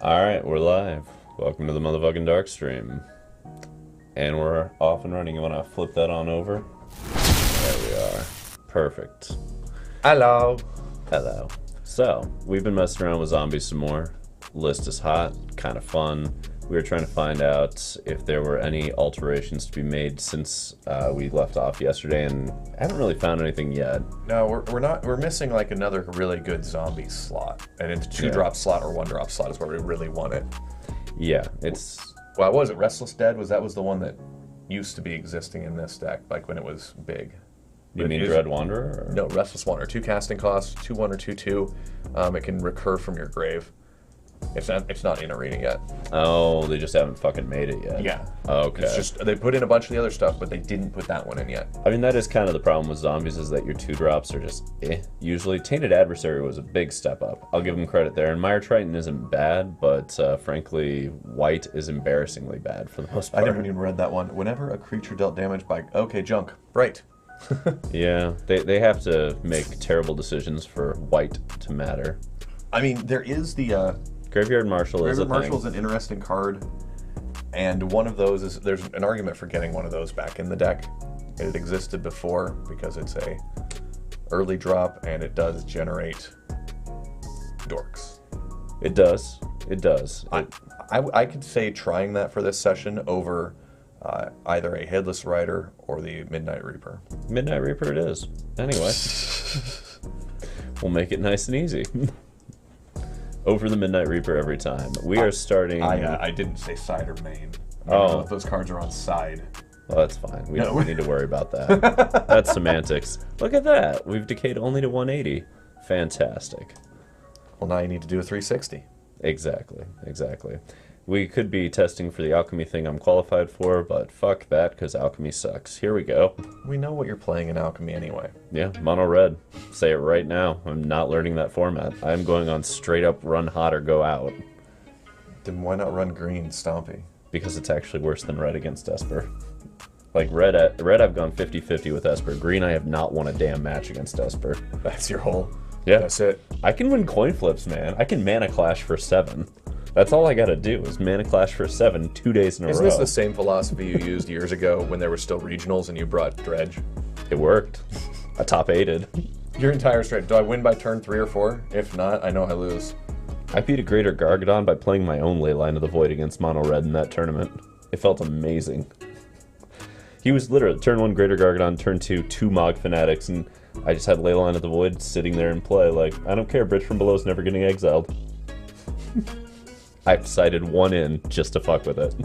Alright, we're live. Welcome to the motherfucking DarkStream. And we're off and running. You want to flip that on over? There we are. Perfect. Hello. Hello. So, we've been messing around with zombies some more. List is hot, kind of fun. We were trying to find out if there were any alterations to be made since we left off yesterday, and haven't really found anything yet. No, we're missing like another really good zombie slot. And it's two-drop slot or one-drop slot is where we really want it. Yeah, it's... Well, what was it? Restless Dead? That was the one that used to be existing in this deck, like when it was big. You mean Dread Wanderer? Or? No, Restless Wanderer. 2 casting costs, 2/1 or 2/2. It can recur from your grave. It's not in arena yet. Oh, they just haven't fucking made it yet. Yeah. Okay. It's just they put in a bunch of the other stuff, but they didn't put that one in yet. I mean, that is kind of the problem with zombies, is that your 2-drops are just Usually, Tainted Adversary was a big step up. I'll give them credit there. And Mire Triton isn't bad, but frankly, white is embarrassingly bad for the most part. I never even read that one. Whenever a creature dealt damage by... Okay, junk. Right. Yeah, they have to make terrible decisions for white to matter. I mean, there is the... Graveyard Marshal is a thing. Graveyard Marshal is an interesting card, and one of those is... There's an argument for getting one of those back in the deck. It existed before because it's a early drop, and it does generate dorks. It does. It does. I could say trying that for this session over either a Headless Rider or the Midnight Reaper. Midnight Reaper it is. Anyway. We'll make it nice and easy. Over the Midnight Reaper every time. We are starting... I didn't say side or main. I Oh. don't know if those cards are on side. Well, that's fine. We don't need to worry about that. That's semantics. Look at that. We've decayed only to 180. Fantastic. Well, now you need to do a 360. Exactly. Exactly. We could be testing for the alchemy thing I'm qualified for, but fuck that, because alchemy sucks. Here we go. We know what you're playing in alchemy anyway. Yeah, mono red. Say it right now. I'm not learning that format. I'm going on straight up run hot or go out. Then why not run green, Stompy? Because it's actually worse than red against Esper. Like red I've gone 50-50 with Esper. Green I have not won a damn match against Esper. That's your whole... Yeah. That's it. I can win coin flips, man. I can mana clash for 7. That's all I gotta do is mana clash for 7 2 days in a row. Isn't this the same philosophy you used years ago when there were still regionals and you brought Dredge? It worked. I top 8'd. Your entire straight. Do I win by turn 3 or 4? If not, I know I lose. I beat a Greater Gargadon by playing my own Leyline of the Void against Mono Red in that tournament. It felt amazing. He was literally turn 1 Greater Gargadon, turn 2 Mog Fanatics, and I just had Leyline of the Void sitting there in play. Like, I don't care, Bridge from Below's never getting exiled. I've cited 1 in just to fuck with it.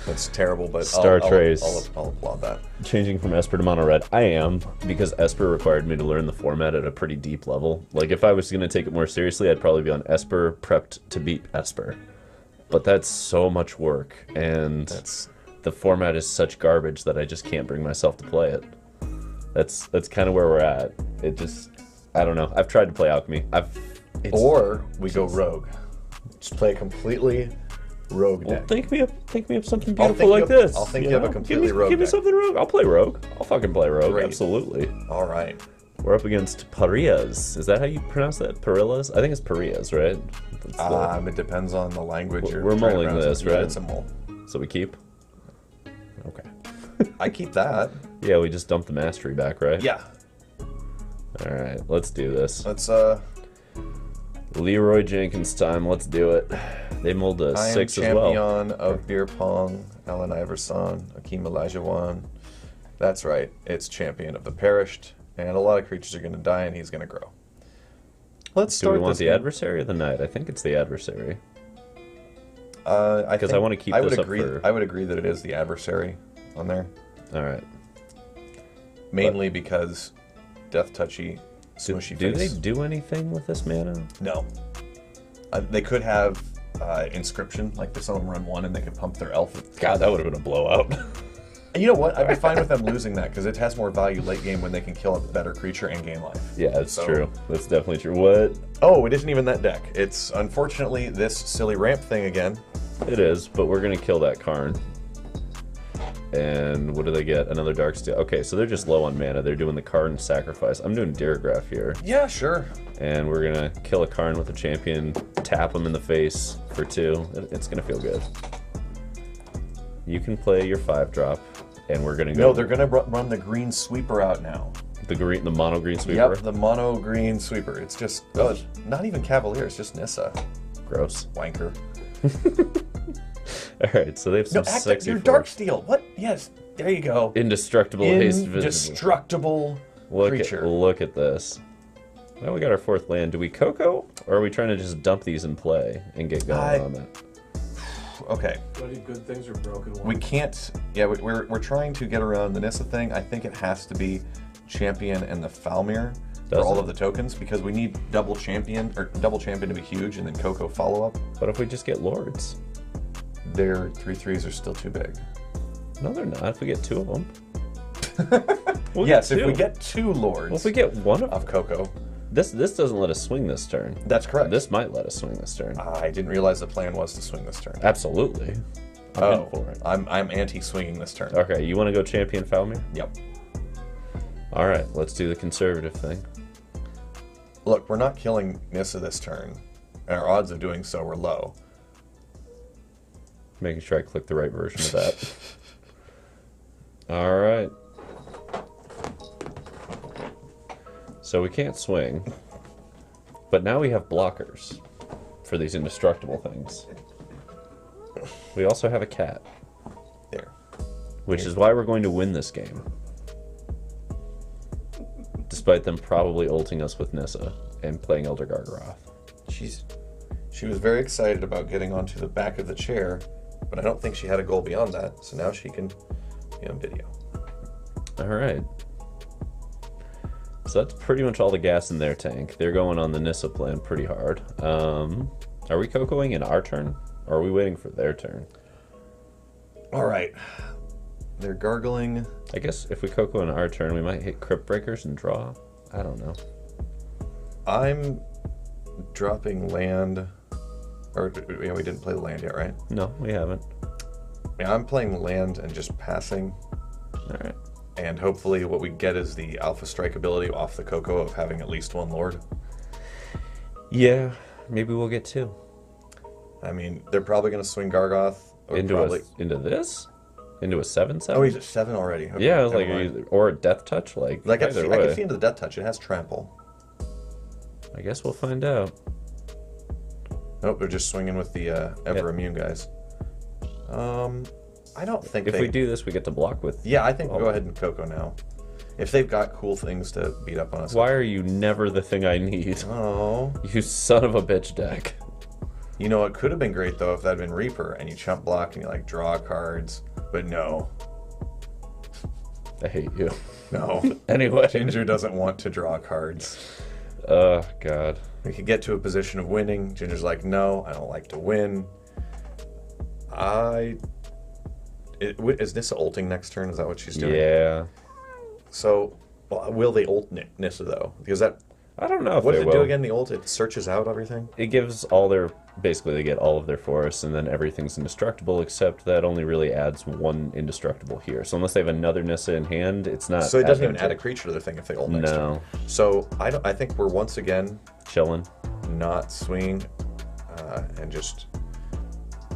That's terrible, but Star Trace. I'll applaud that. Changing from Esper to Mono Red. I am, because Esper required me to learn the format at a pretty deep level. Like, if I was going to take it more seriously, I'd probably be on Esper, prepped to beat Esper. But that's so much work, and the format is such garbage that I just can't bring myself to play it. That's kind of where we're at. It just... I don't know. I've tried to play Alchemy. Or we go Rogue. Just play a completely rogue deck. Well, think me up something beautiful like this. I'll think you have a completely rogue Give me deck. something rogue. I'll play rogue. I'll fucking play rogue. Great. Absolutely. All right. We're up against Parrillas. Is that how you pronounce that? Parrillas? I think it's Parrillas, right? It depends on the language you're We're trying to mulling pronounce this, it. right? Yeah, it's a mull. So we keep? Okay. I keep that. Yeah, we just dumped the mastery back, right? Yeah. Alright, let's do this. Let's Leroy Jenkins time, let's do it. They mulled a 6 as well. I am champion of beer pong, Allen Iverson, Akeem Olajuwon. That's right, it's champion of the perished, and a lot of creatures are going to die, and he's going to grow. Let's start. Do we want this the game. adversary or the knight? I think it's the adversary. Because I want to keep this up for... I would agree that it is the adversary on there. Alright. Mainly because Death Touchy, Smushy Do Face. they do anything with this mana? No. They could have Inscription, like some of them run 1 and they could pump their elf. God, that would have been a blowout. And you know what? I'd be fine with them losing that because it has more value late game when they can kill a better creature and gain life. Yeah, that's true. That's definitely true. What? Oh, it isn't even that deck. It's unfortunately this silly ramp thing again. It is, but we're going to kill that Karn. And what do they get? Another Darksteel. Okay, so they're just low on mana. They're doing the Karn sacrifice. I'm doing Deergraph here. Yeah, sure. And we're gonna kill a Karn with a champion, tap him in the face for 2. It's gonna feel good. You can play your 5-drop, and we're gonna go. No, they're gonna run the green sweeper out now. The mono green sweeper. Yep, the mono green sweeper. It's just it's not even Cavalier. It's just Nissa. Gross. Wanker. All right, so they have some sexy. Your Darksteel. What? Yes, there you go. Indestructible haste. Indestructible creature. Look at this. Now we got our 4th land. Do we Coco, or are we trying to just dump these and play and get going on it? Okay. Bloody good things are broken ones. We can't. Yeah, we're trying to get around the Nissa thing. I think it has to be champion and the Foulmire for all of the tokens, because we need double champion to be huge and then Coco follow up. What if we just get lords? Their 3/3s are still too big. No, they're not. If we get 2 of them. Yes, if we get 2 lords. Well, if we get 1 of Coco. This doesn't let us swing this turn. That's correct. This might let us swing this turn. I didn't realize the plan was to swing this turn. Absolutely. I'm in for it. I'm anti-swinging this turn. Okay, you want to go champion Foulmire? Yep. All right, let's do the conservative thing. Look, we're not killing Nissa this turn, and our odds of doing so are low. Making sure I click the right version of that. All right. So we can't swing, but now we have blockers for these indestructible things. We also have a cat. There. Which is why we're going to win this game. Despite them probably ulting us with Nissa and playing Elder Gargaroth. She was very excited about getting onto the back of the chair, but I don't think she had a goal beyond that, so now she can be on video. Alright. So that's pretty much all the gas in their tank. They're going on the Nissa plan pretty hard. Are we Cocoing in our turn? Or are we waiting for their turn? Alright. They're gargling. I guess if we Coco in our turn, we might hit Cryptbreakers and draw. I don't know. I'm dropping land. Or, yeah, we didn't play the land yet, right? No, we haven't. Yeah, I'm playing land and just passing. Alright. And hopefully what we get is the Alpha Strike ability off the Coco of having at least 1 Lord. Yeah, maybe we'll get 2. I mean, they're probably going to swing Gargoth. Into this? Into a 7/7? Oh, he's at 7 already. Okay, yeah, I was like, or a Death Touch, I can see into the Death Touch. It has Trample. I guess we'll find out. Nope, they're just swinging with the Ever Immune guys. I don't think if we do this, we get to block with. Yeah, I think we'll go ahead and Coco now. If they've got cool things to beat up on us. Why are you never the thing I need? Oh. You son of a bitch deck. You know, it could have been great, though, if that had been Reaper, and you chump block and you, like, draw cards. But no. I hate you. No. Anyway. Ginger doesn't want to draw cards. Oh, God. We could get to a position of winning. Ginger's like, no, I don't like to win. Is Nissa ulting next turn? Is that what she's doing? Yeah. So, will they ult Nissa, though? Because that... I don't know if what they does it do again, the ult? It searches out everything? It gives all their... Basically, they get all of their forests, and then everything's indestructible, except that only really adds 1 indestructible here. So unless they have another Nissa in hand, it's not... So it doesn't even add a creature to their thing if they ult next turn. So I think we're once again... Chilling. Not swinging. And just...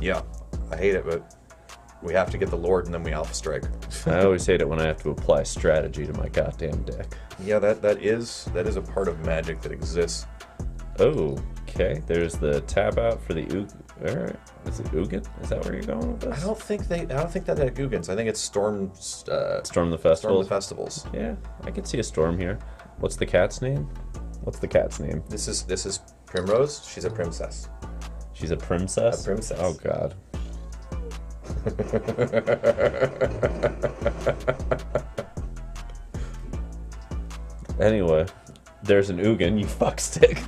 Yeah, I hate it, but... We have to get the Lord, and then we Alpha Strike. I always hate it when I have to apply strategy to my goddamn deck. Yeah, that is a part of Magic that exists. Oh, okay. There's the tap out for the Alright. Is it Ugin? Is that where you're going with this? I don't think that had Ugins. I think it's Storm the Festivals. Storm the Festivals. Yeah, I can see a Storm here. What's the cat's name? What's the cat's name? This is Primrose. She's a princess. She's a princess? A princess. Oh, God. Anyway, there's an Ugin, you fuckstick.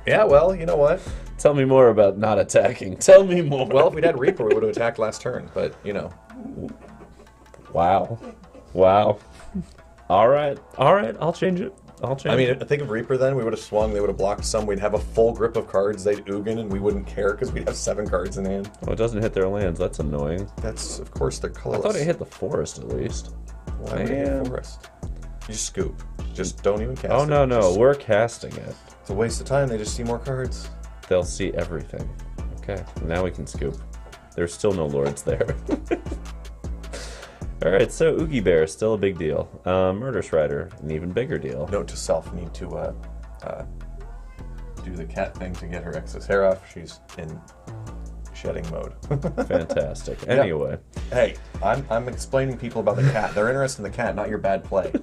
Yeah, well, you know what? Tell me more about not attacking. Tell me more. Well, if we'd had Reaper, we would have attacked last turn, but, you know. Wow. Wow. Alright, I'll change it. I'll change. I mean, think of Reaper then. We would have swung, they would have blocked some. We'd have a full grip of cards. They'd Ugin, and we wouldn't care because we'd have 7 cards in hand. Oh, it doesn't hit their lands. That's annoying. That's, of course, they're colorless. I thought it hit the forest at least. Why would it hit forest? You just scoop. Just don't even cast it. Oh, no, no. Just, we're casting it. it's a waste of time. They just see more cards. They'll see everything. Okay, now we can scoop. There's still no lords there. Alright, so Oogie Bear is still a big deal. Murder Strider, an even bigger deal. Note to self, need to do the cat thing to get her excess hair off. She's in shedding mode. Fantastic. Anyway. Hey, I'm explaining people about the cat. They're interested in the cat, not your bad play.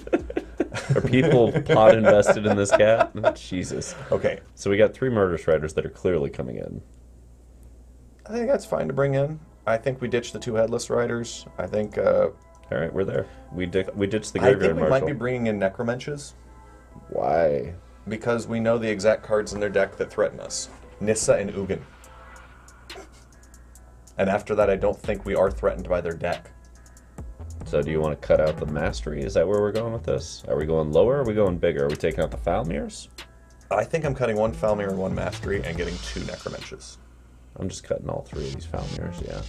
Are people pot invested in this cat? Jesus. Okay. So we got 3 Murder Striders that are clearly coming in. I think that's fine to bring in. I think we ditched the 2 Headless Riders. I think... Alright, we're there. We ditched the I Graveyard think we Marshal. might be bringing in Necromenches. Why? Because we know the exact cards in their deck that threaten us. Nissa and Ugin. And after that, I don't think we are threatened by their deck. So do you want to cut out the Mastery? Is that where we're going with this? Are we going lower or are we going bigger? Are we taking out the Foulmires? I think I'm cutting 1 Foulmire and 1 Mastery and getting 2 Necromenches. I'm just cutting all 3 of these Foulmires, yeah.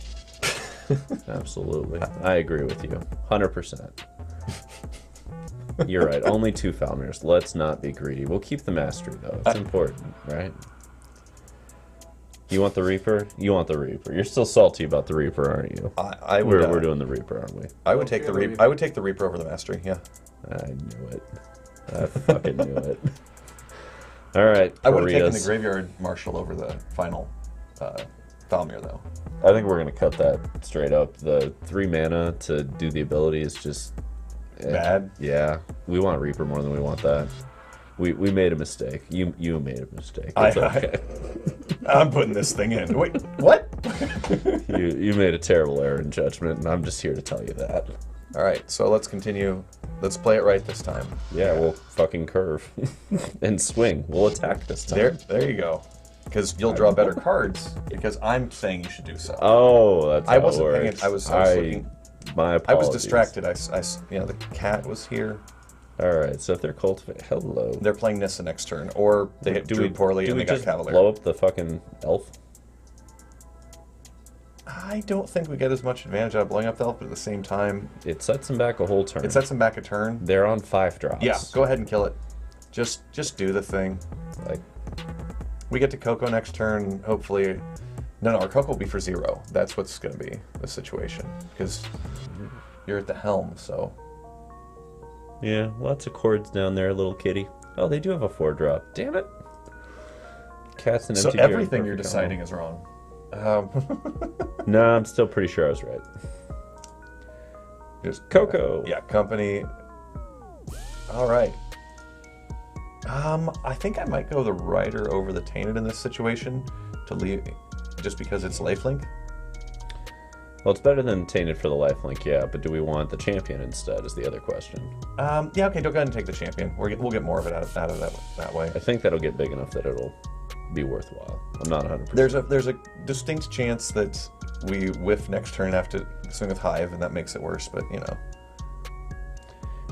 Absolutely. I agree with you. 100%. You're right. Only 2 Foulmires. Let's not be greedy. We'll keep the Mastery, though. It's important, right? You want the Reaper? You want the Reaper. You're still salty about the Reaper, aren't you? I would, we're doing the Reaper, aren't we? I would take the Reaper. I would take the Reaper over the Mastery, yeah. I knew it. I fucking knew it. All right. I would have taken Parrillas. the Graveyard Marshal over the final Foulmire, though. I think we're going to cut that straight up. The 3 mana to do the ability is just... Bad? Yeah. We want Reaper more than we want that. We made a mistake. You made a mistake. It's okay. I'm putting this thing in. Wait, what? You made a terrible error in judgment, and I'm just here to tell you that. All right, so let's continue. Let's play it right this time. Yeah, we'll fucking curve. And swing. We'll attack this time. There you go. Because you'll draw better cards, because I'm saying you should do so. Oh, that's how I wasn't it paying works. it. I was looking. My I apologies. was distracted. The cat was here. Alright, so if they're cultivate... Hello. They're playing Nissa next turn, or they hit Drew poorly and they got Cavalier. Blow up the fucking elf? I don't think we get as much advantage out of blowing up the elf, but at the same time... It sets them back a whole turn. It sets them back a turn. They're on 5 drops. Yeah, go ahead and kill it. Just do the thing. Like, we get to Coco next turn, hopefully... No, our Coco will be for 0. That's what's going to be the situation. Because you're at the helm, so... yeah, lots of chords down there, little kitty. Oh, they do have a 4-drop. Damn it. Cats and MTG. So everything you're deciding is wrong. No, I'm still pretty sure I was right. Just Coco. Yeah, company. All right. I think I might go the Rider over the Tainted in this situation to leave, just because it's lifelink. Well, it's better than Tainted for the lifelink, yeah, but do we want the champion instead is the other question. Yeah, okay, go ahead and take the champion. We'll get more of it out of that way. I think that'll get big enough that it'll be worthwhile. I'm not 100%. There's a distinct chance that we whiff next turn and have to swing with Hive, and that makes it worse, but, you know.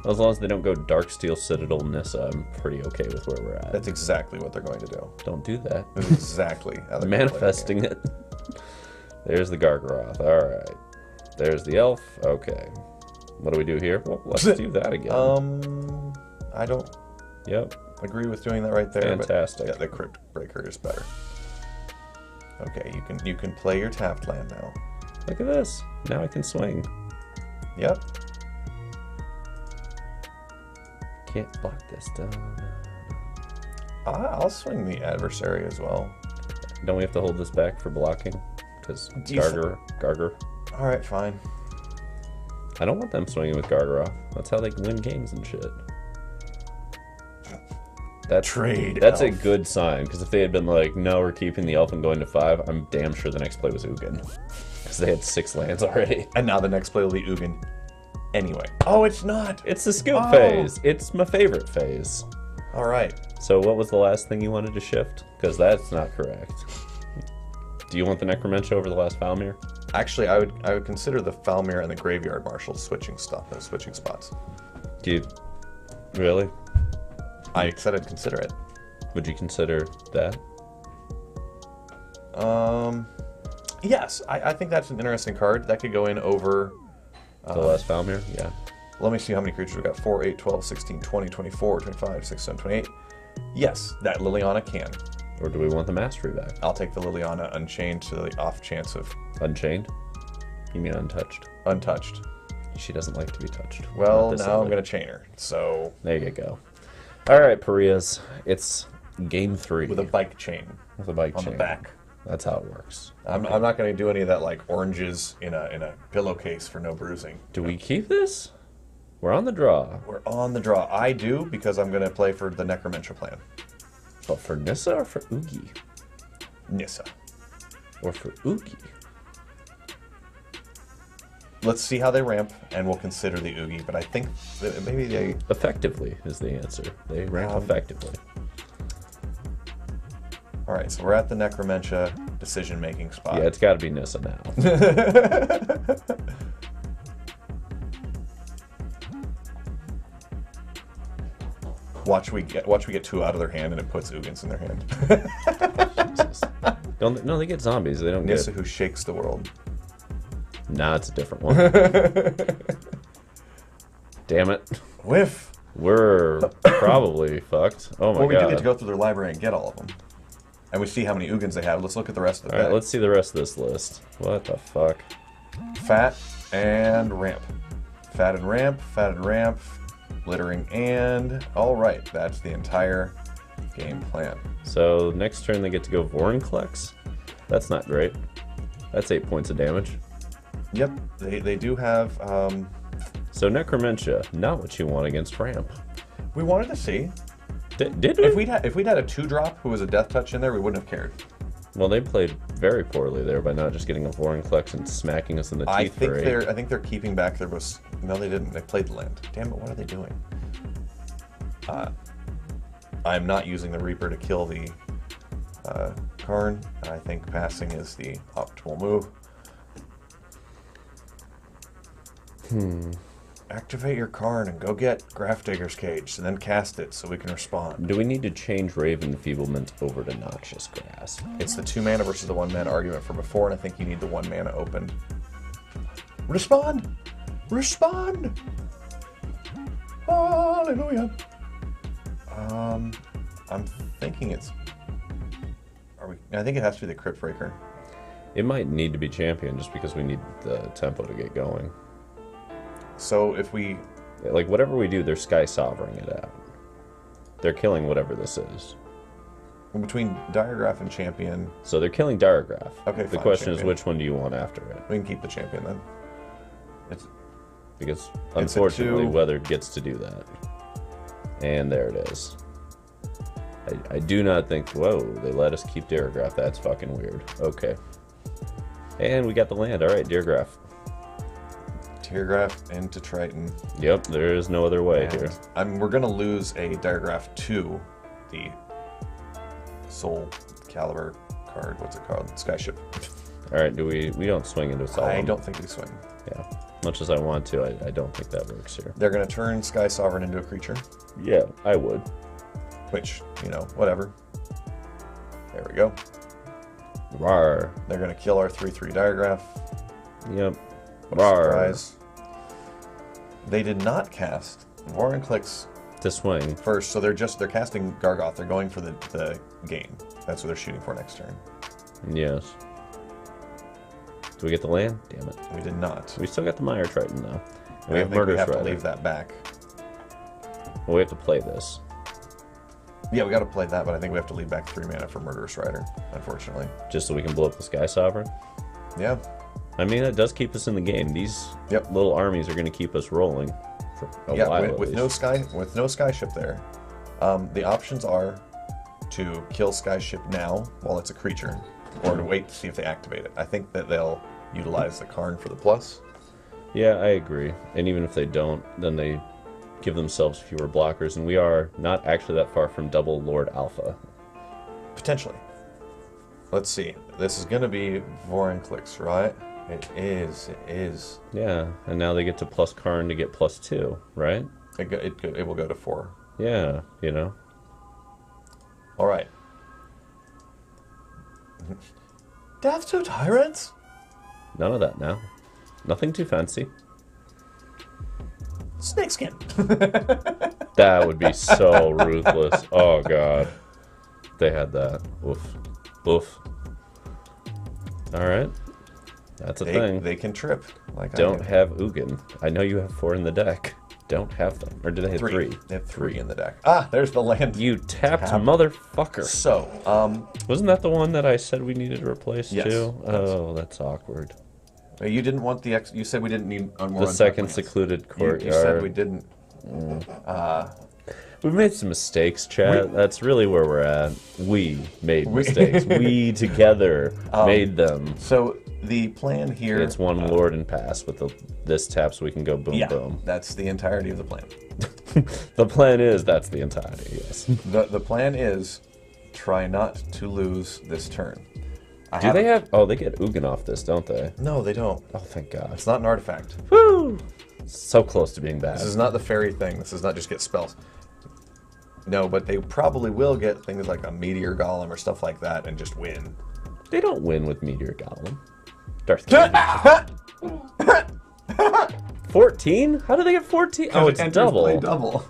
As long as they don't go Darksteel, Citadel, Nissa, I'm pretty okay with where we're at. That's exactly what they're going to do. Don't do that. That's exactly how they're Manifesting it. There's the Gargaroth. Alright. There's the elf. Okay. What do we do here? Well, let's do that again. I don't agree with doing that right there. Fantastic. But yeah, the Cryptbreaker is better. Okay, you can play your tapped land now. Look at this. Now I can swing. Yep. Can't block this stuff. I'll swing the adversary as well. Don't we have to hold this back for blocking? Because Gargar. All right, fine. I don't want them swinging with Gargaroth. That's how they win games and shit. That's elf. a good sign, because if they had been like, no, we're keeping the elf and going to 5, I'm damn sure the next play was Ugin. Because they had 6 lands already. And now the next play will be Ugin. Anyway. Oh, it's not! It's the scoop phase. It's my favorite phase. All right. So what was the last thing you wanted to shift? Because that's not correct. Do you want the Necromentia over the last Foulmire? Actually, I would consider the Foulmire and the Graveyard Marshal switching spots. Do you... Really? I said I'd consider it. Would you consider that? Yes, I think that's an interesting card. That could go in over... The last Foulmire? Yeah. Let me see how many creatures we got. 4, 8, 12, 16, 20, 24, 25, 6, 7, 28. Yes, that Liliana can. Or do we want the Mastery back? I'll take the Liliana Unchained to the off chance of... Unchained? You mean untouched? Untouched. She doesn't like to be touched. Well, now I'm going to chain her, so... There you go. All right, Parrillas. It's game 3. With a bike chain. With a bike chain. On the back. That's how it works. I'm not going to do any of that, like, oranges in a pillowcase for no bruising. Do we keep this? We're on the draw. We're on the draw. I do, because I'm going to play for the Necromentia plan. But for Nissa or for Oogie? Nissa. Or for Oogie? Let's see how they ramp, and we'll consider the Oogie, but I think that maybe they... Effectively is the answer. They ramp effectively. Alright, so we're at the Necromentia decision-making spot. Yeah, it's got to be Nissa now. Watch we get 2 out of their hand, and it puts Ugins in their hand. Jesus. No, they get zombies. They don't Nissa get... who shakes the world. Nah, it's a different one. Damn it. Whiff! We're probably fucked. Oh my god. Well, we do get to go through their library and get all of them. And we see how many Ugins they have. Let's look at the rest of the Alright, let's see the rest of this list. What the fuck? Fat and ramp. Fat and ramp, fat and ramp, littering and... Alright, that's the entire game plan. So, next turn they get to go Vorinclex? That's not great. That's 8 points of damage. Yep, they do have... So Necromentia, not what you want against ramp. We wanted to see. Did we? If we'd had a 2-drop who was a death touch in there, we wouldn't have cared. Well, they played very poorly there by not just getting a Vorinclex and smacking us in the teeth for 8. I think they're keeping back their... No, they didn't. They played the land. Damn it, what are they doing? I'm not using the Reaper to kill the Karn. I think passing is the optimal move. Activate your Karn and go get Grafdigger's Cage, and then cast it so we can respond. Do we need to change Raven Enfeeblement over to Noxious Grass? It's the 2 mana versus the 1 mana argument from before, and I think you need the 1 mana opened. Respond! Respond! Hallelujah! I'm thinking it's... I think it has to be the Cryptbreaker. It might need to be champion just because we need the tempo to get going. So if we... Like, whatever we do, they're Sky Sovereigning it out. They're killing whatever this is. Between Diregraph and Champion... So they're killing Diregraph. Okay, the fine, question champion. is, which one do you want after it? We can keep the Champion then. Because, unfortunately, two... Weathered gets to do that. And there it is. I do not think... Whoa, they let us keep Diregraph. That's fucking weird. Okay. And we got the land. Alright, Diregraph. Diregraph into Triton. Yep, there is no other way here. We're going to lose a Diregraph to the Soul Caliber card. What's it called? Skyship. Alright, we don't swing into Solemn. I don't think we swing. Yeah. Much as I want to, I don't think that works here. They're going to turn Sky Sovereign into a creature. Yeah, I would. Which, you know, whatever. There we go. Rawr. They're going to kill our 3/3 Diregraph. Yep. What a surprise. They did not cast Vorinclex to swing first, so they're casting Gargoth. They're going for the game. That's what they're shooting for next turn. Yes. Do we get the land? Damn it. We did not. We still got the Mire Triton though. And we have Rider. to leave that back. Well, we have to play this. Yeah, we got to play that, but I think we have to leave back 3 mana for Murderous Rider, unfortunately. Just so we can blow up the Sky Sovereign? Yeah. I mean, that does keep us in the game. These little armies are going to keep us rolling for a while. With no Skyship there. The options are to kill Skyship now while it's a creature, or to wait to see if they activate it. I think that they'll utilize the Karn for the plus. Yeah, I agree. And even if they don't, then they give themselves fewer blockers, and we are not actually that far from double Lord Alpha. Potentially. Let's see. This is going to be Vorinclex, right? It is. Yeah, and now they get to plus Karn to get +2, right? It will go to 4. Yeah, you know. All right. Death to tyrants? None of that now. Nothing too fancy. Snakeskin. That would be so ruthless. Oh, God. They had that. Oof. Oof. Alright. That's a thing. They can trip. Like Don't have Ugin. I know you have 4 in the deck. Don't have them. Or do they have 3? They have 3 in the deck. Ah, there's the land. You tapped motherfucker. So, wasn't that the one that I said we needed to replace yes, too? Oh, that's awkward. You didn't want the you said we didn't need more the second Secluded Courtyard. You said we didn't. We've made some mistakes, chat. That's really where we're at. We made mistakes. We together made them. So the plan here... It's one Lord and pass with this tap so we can go boom, boom. That's the entirety of the plan. The plan is that's the entirety, yes. The plan is try not to lose this turn. Do they have... Oh, they get Ugin off this, don't they? No, they don't. Oh, thank God. It's not an artifact. Woo! So close to being bad. This is not the fairy thing. This is not just get spells. No, but they probably will get things like a Meteor Golem or stuff like that and just win. They don't win with Meteor Golem. Darth 14? How do they get 14? Oh, it's double. Double.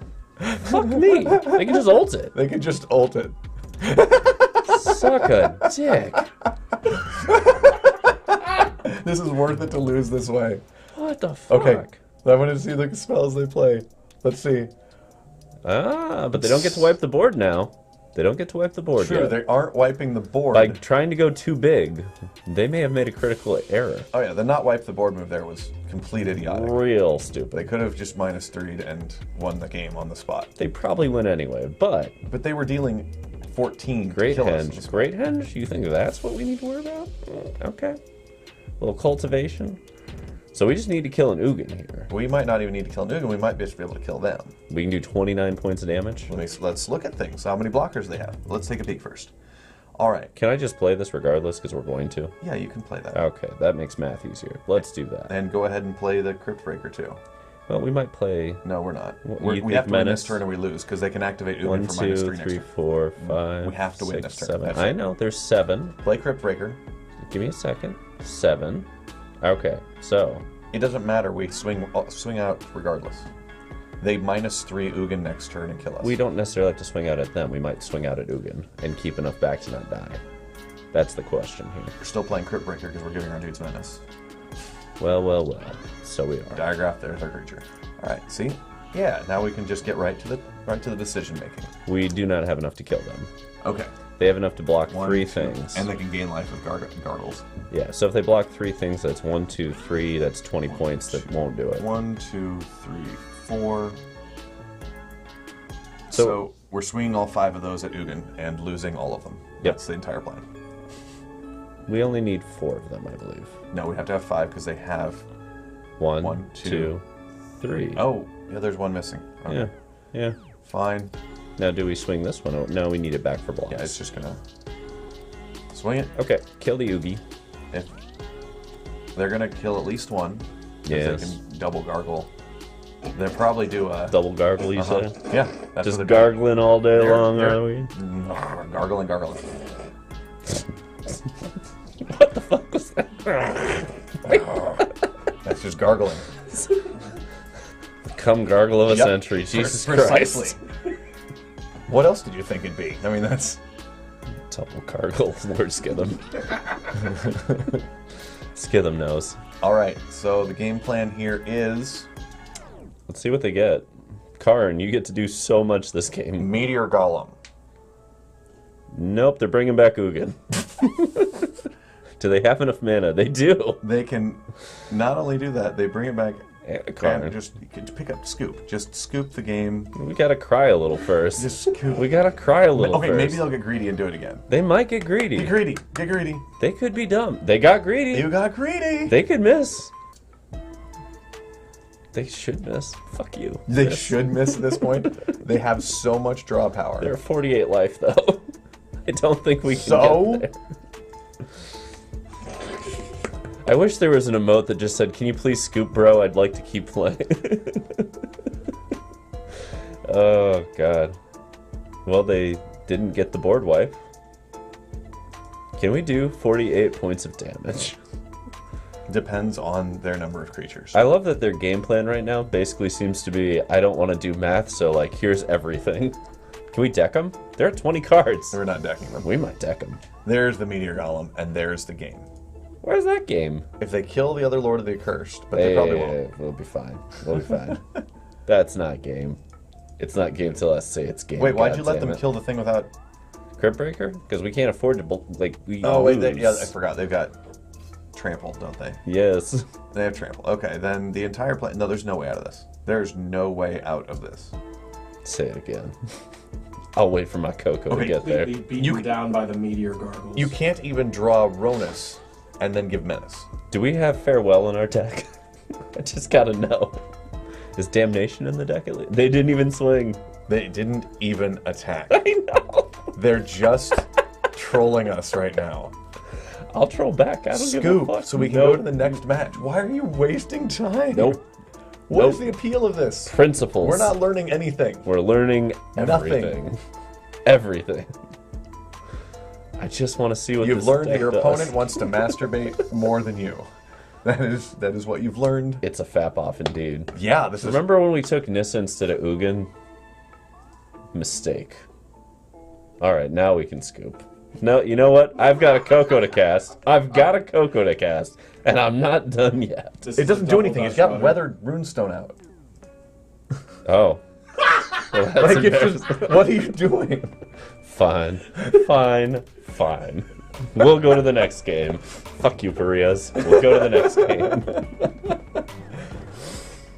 Fuck me. They can just ult it. They can just ult it. Suck a dick. This is worth it to lose this way. What the fuck? Okay, I want to see the spells they play. Let's see. Ah, but they don't get to wipe the board now. They don't get to wipe the board True, yet. they aren't wiping the board. By trying to go too big, they may have made a critical error. Oh yeah, the not wipe the board move there was complete idiotic. Real stupid. They could have just -3'd and won the game on the spot. They probably win anyway, but... But they were dealing 14 Great kills. Henge. Great Henge? You think that's what we need to worry about? Okay. A little cultivation. So we just need to kill an Ugin here. We might not even need to kill an Ugin, we might just be able to kill them. We can do 29 points of damage. Let's look at things. How many blockers they have. Let's take a peek first. Alright. Can I just play this regardless, because we're going to? Yeah, you can play that. Okay, that makes math easier. Let's do that. And go ahead and play the Cryptbreaker too. Well, we might play... No, we're not. We We have to win Menace? this turn or we lose, because they can activate Ugin 1, for 2, -3 3, next turn. 4, 5, We have to win 6, this turn. 7. That's I it. know, there's 7. Play Cryptbreaker. Give me a second. 7. Okay, so... It doesn't matter, we swing out regardless. They -3 Ugin next turn and kill us. We don't necessarily have to swing out at them. We might swing out at Ugin and keep enough back to not die. That's the question here. We're still playing Cryptbreaker because we're giving our dudes Menace. Well, well, well. So we are. Diagraph, there's our creature. Alright, see? Yeah, now we can just get right to the decision making. We do not have enough to kill them. Okay. They have enough to block 1, 3 2, things. And they can gain life with gargles. Yeah, so if they block 3 things, that's 1, 2, 3, that's 20 points that won't do it. 1, 2, 3, 4. So we're swinging all 5 of those at Ugin and losing all of them. Yep. That's the entire plan. We only need 4 of them, I believe. No, we have to have 5 because they have 1, 2, 3. Oh, yeah, there's 1 missing. Okay. Yeah, yeah. Fine. Now, do we swing this one? Oh, no, we need it back for blocks. Yeah, it's just gonna swing it. Okay, kill the Yugi. If they're gonna kill at least 1, Yes. they can double gargle. They'll probably do a Double gargle, you say? Yeah, that's Just what they're doing. gargling all day long, They're- are we? Gargling. What the fuck was that? That's just gargling. Come gargle of a Yep. century, Jesus Precisely. Christ. What else did you think it'd be? I mean, that's... Double gargle, Lord Skitham. Skitham knows. Alright, so the game plan here is... Let's see what they get. Karn, you get to do so much this game. Meteor Golem. Nope, they're bringing back Ugin. Do they have enough mana? They do. They can not only do that, they bring it back Karn. and just you can pick up scoop. Just scoop the game. We gotta cry a little first. Just scoop. We gotta cry a little Okay, first. maybe they'll get greedy and do it again. They might get greedy. Get greedy. Get greedy. They could be dumb. They got greedy. You got greedy. They could miss. They should miss. Fuck you. They Miss. should miss at this point. They have so much draw power. They're 48 life, though. I don't think we can So? get there. I wish there was an emote that just said, "Can you please scoop, bro? I'd like to keep playing." Oh, God. Well, they Didn't get the board wipe. Can we do 48 points of damage? Depends on their number of creatures. I love that their game plan right now basically seems to be, I don't want to do math, so like, here's everything. Can we deck them? There are 20 cards. We're not decking them. We might deck them. There's the Meteor Golem, and there's the game. Where's that game? If they kill the other Lord of the Accursed, but they probably won't. We'll be fine. We'll be fine. That's not game. It's not game till I say it's game. Wait, why'd you let damn them it. kill the thing without... Cryptbreaker? Because we can't afford to, like, we Oh, wait, lose. yeah, I forgot. They've got Trample, don't they? Yes. They have Trample. Okay, then the entire plan... No, there's no way out of this. There's no way out of this. Say it again. I'll wait for my Coco to get there. Completely beaten down by the meteor gargles. You can't even draw Ronus and then give Menace. Do we have Farewell in our deck? I just gotta know. Is Damnation in the deck at least? They didn't even swing. They didn't even attack. I know. They're just trolling us right now. I'll troll back. I don't give a Scoop, fuck. so we can go to the next match. Why are you wasting time? Nope. What is the appeal of this? Principles. We're not learning anything. We're learning Nothing. everything. Everything. I just want to see what You've this learned that deck your does. opponent wants to masturbate more than you. That is what you've learned. It's a fap off indeed. Yeah, this is... Remember when we took Nissa instead of Ugin? Mistake. Alright, now we can scoop. No, you know what? I've got a Coco to cast. I've got a Coco to cast. And I'm not done yet. This It is a doesn't do double anything. It's dust got runner. Weathered Runestone out. Oh. Well, that's Like, it's embarrassing. just... What are you doing? Fine. Fine. Fine. We'll go to the next game. Fuck you, Parrillas. We'll go to the next game.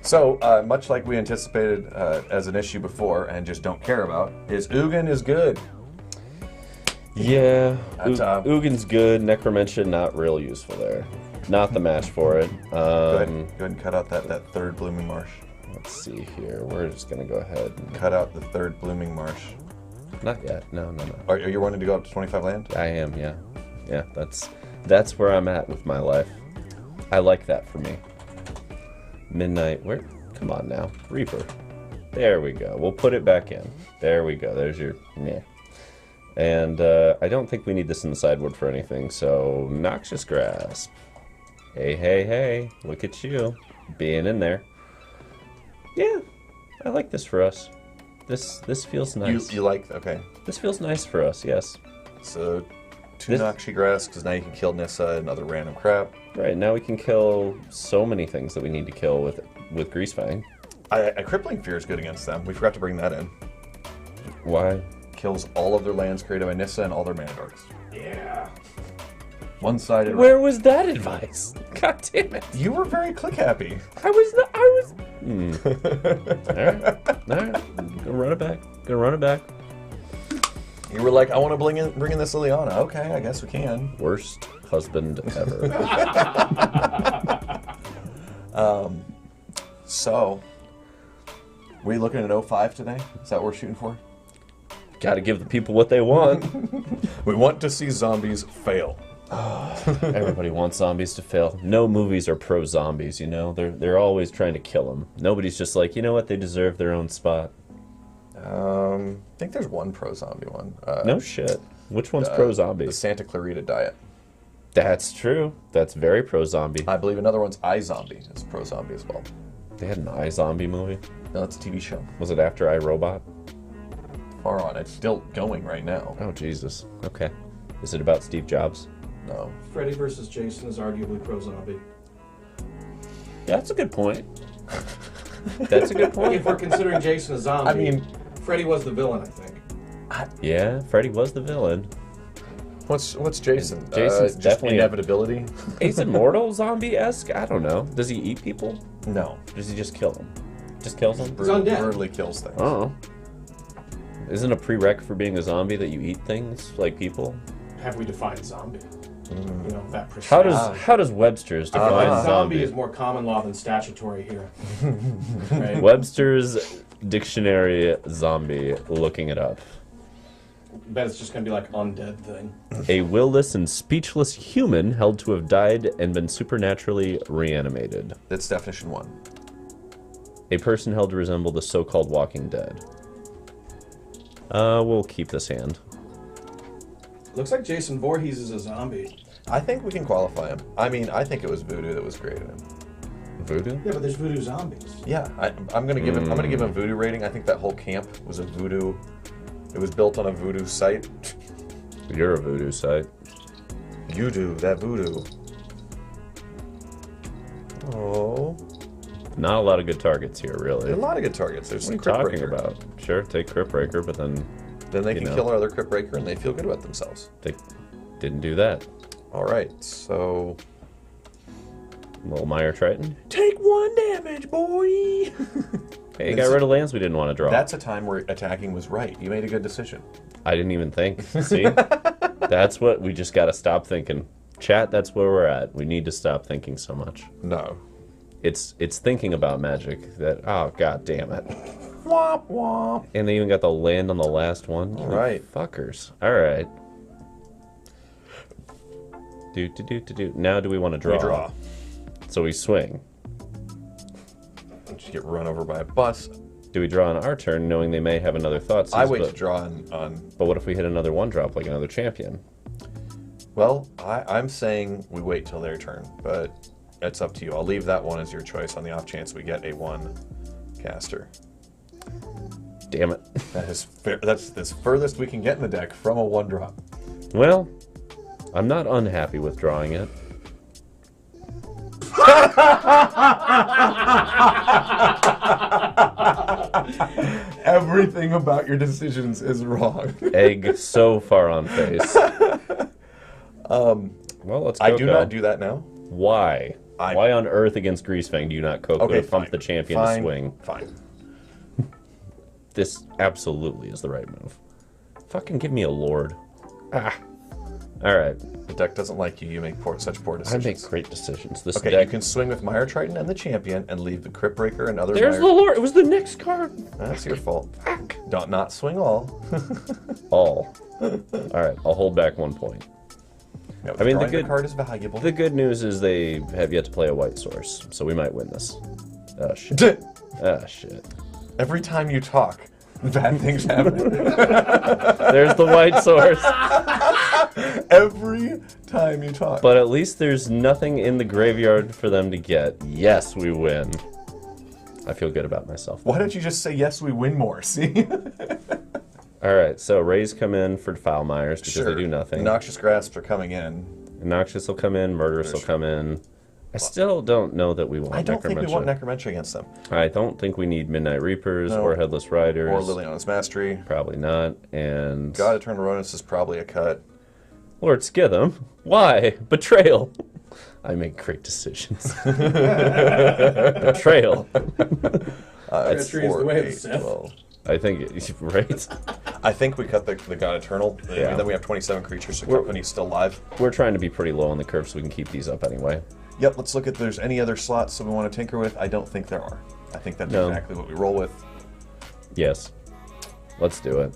So, much like we anticipated as an issue before and just don't care about, is Ugin is good. Yeah. That's, Ugin's good. Necromentia, not real useful there. Not the match for it. Go ahead and cut out that third Blooming Marsh. Let's see here. We're just going to go ahead. Cut out the third Blooming Marsh. Not yet. No. Are you wanting to go up to 25 land? I am, yeah. Yeah, that's where I'm at with my life. I like that for me. Midnight, where? Come on now. Reaper. There we go. We'll put it back in. There we go. There's your... Meh. And I don't think we need this in the sideboard for anything, so Noxious Grasp. Hey. Look at you. Being in there. Yeah. I like this for us. This feels nice. You like... Okay. This feels nice for us, yes. So, 2 Noxious Grass, because now you can kill Nissa and other random crap. Right, now we can kill so many things that we need to kill with Greasefang. A Crippling Fear is good against them. We forgot to bring that in. Why? Kills all of their lands created by Nissa and all their mana dorks. Yeah. One-sided. Where was that advice? God damn it. You were very click happy. I was... Alright. Gonna run it back. You were like, I want to bring in this Liliana. Okay, I guess we can. Worst husband ever. So, we looking at 05 today? Is that what we're shooting for? Gotta give the people what they want. We want to see zombies fail. Everybody wants zombies to fail. No movies are pro-zombies, you know? They're always trying to kill them. Nobody's just like, you know what, they deserve their own spot. I think there's one pro-zombie one. No shit. Which one's pro-zombie? The Santa Clarita Diet. That's true. That's very pro-zombie. I believe another one's iZombie. It's pro-zombie as well. They had an iZombie movie? No, it's a TV show. Was it after iRobot? Far on. It's still going right now. Oh, Jesus. Okay. Is it about Steve Jobs? No. Freddy versus Jason is arguably pro-zombie. Yeah, that's a good point. That's a good point. If we're considering Jason a zombie, I mean, Freddy was the villain, I think. Yeah, Freddy was the villain. what's Jason? Jason's just definitely inevitability. He's immortal zombie-esque? I don't know. Does he eat people? No. Or does he just kill them? Just kills them? He's undead. Brutally kills things. Oh. Isn't a prereq for being a zombie that you eat things like people? Have we defined zombie? You know, that precise. How does Webster's define Zombie zombie? is more common law than statutory here. Right? Webster's dictionary zombie, looking it up. Bet it's just gonna be like undead thing. A willless and speechless human held to have died and been supernaturally reanimated. That's definition 1. A person held to resemble the so-called Walking Dead. We'll keep this hand. Looks like Jason Voorhees is a zombie. I think we can qualify him. I mean, I think it was Voodoo that was created him. Voodoo? Yeah, but there's voodoo zombies. Yeah, I'm gonna give him. I'm gonna give him Voodoo rating. I think that whole camp was a Voodoo. It was built on a Voodoo site. You're a Voodoo site. You do that Voodoo. Oh. Not a lot of good targets here, really. There are a lot of good targets. There's What some are you talking Cryptbreaker. about? Sure, take Cryptbreaker, but then Then they You can know. kill our other Cryptbreaker and they feel good about themselves. they didn't do that. All right, so Little Mire Triton. take 1 damage, boy. Hey, you got rid of lands we didn't want to draw. That's a time where attacking was right. You made a good decision. I didn't even think. See? That's what we just got to stop thinking. Chat, that's where we're at. We need to stop thinking so much. No. It's thinking about Magic that, oh, god damn it. Womp womp. And they even got the land on the last one. All right. Fuckers. All right. Do. Now do we want to draw? We draw. So we swing. Just get run over by a bus. Do we draw on our turn, knowing they may have another thought? I wait to draw on. But what if we hit another 1-drop, like another champion? Well, I'm saying we wait till their turn, but it's up to you. I'll leave that one as your choice on the off chance we get a 1 caster. Damn it. That is fair. That's the furthest we can get in the deck from a 1-drop. Well, I'm not unhappy with drawing it. Everything about your decisions is wrong. Egg so far on face. Well, let's go. I do not do that now. Why? Why on earth against Greasefang do you not Coco to pump the champion to swing? Fine. This absolutely is the right move. Fucking give me a lord. Ah. Alright. The deck doesn't like you. You make such poor I decisions. make great decisions. This Okay, deck... you can swing with Mire Triton and the champion and leave the Cryptbreaker and other There's Mire... the lord! It was the next card! That's your fault. Don't not swing all. All. Alright, I'll hold back 1 point. No, I mean, the drawing good- card is valuable. The good news is they have yet to play a white source, so we might win this. Oh, shit. Ah, shit. Every time you talk, bad things happen. There's the white source. Every time you talk. But at least there's nothing in the graveyard for them to get. Yes, we win. I feel good about myself. Why don't you just say yes, we win more? See? Alright, so Rays come in for Foulmires because they do nothing. Noxious Grasps are coming in. Noxious will come in, Murderous will come in. I still don't know that we want I don't think we want Necromancer. Necromancer against them. I don't think we need Midnight Reapers No. or Headless Riders. Or Liliana's Mastery. Probably not. And God Eternal Rodents is probably a cut. Lord Skitham. Why? Betrayal. I make great decisions. Betrayal. It's Treachery is the 4, way of 8, the Sith. 12. I think, right? I think we cut the God Eternal. Yeah. And then we have 27 creatures, so Company's still live. We're trying to be pretty low on the curve so we can keep these up anyway. Yep, let's look at if there's any other slots that we want to tinker with. I don't think there are. I think that's No. exactly what we roll with. Yes. Let's do it.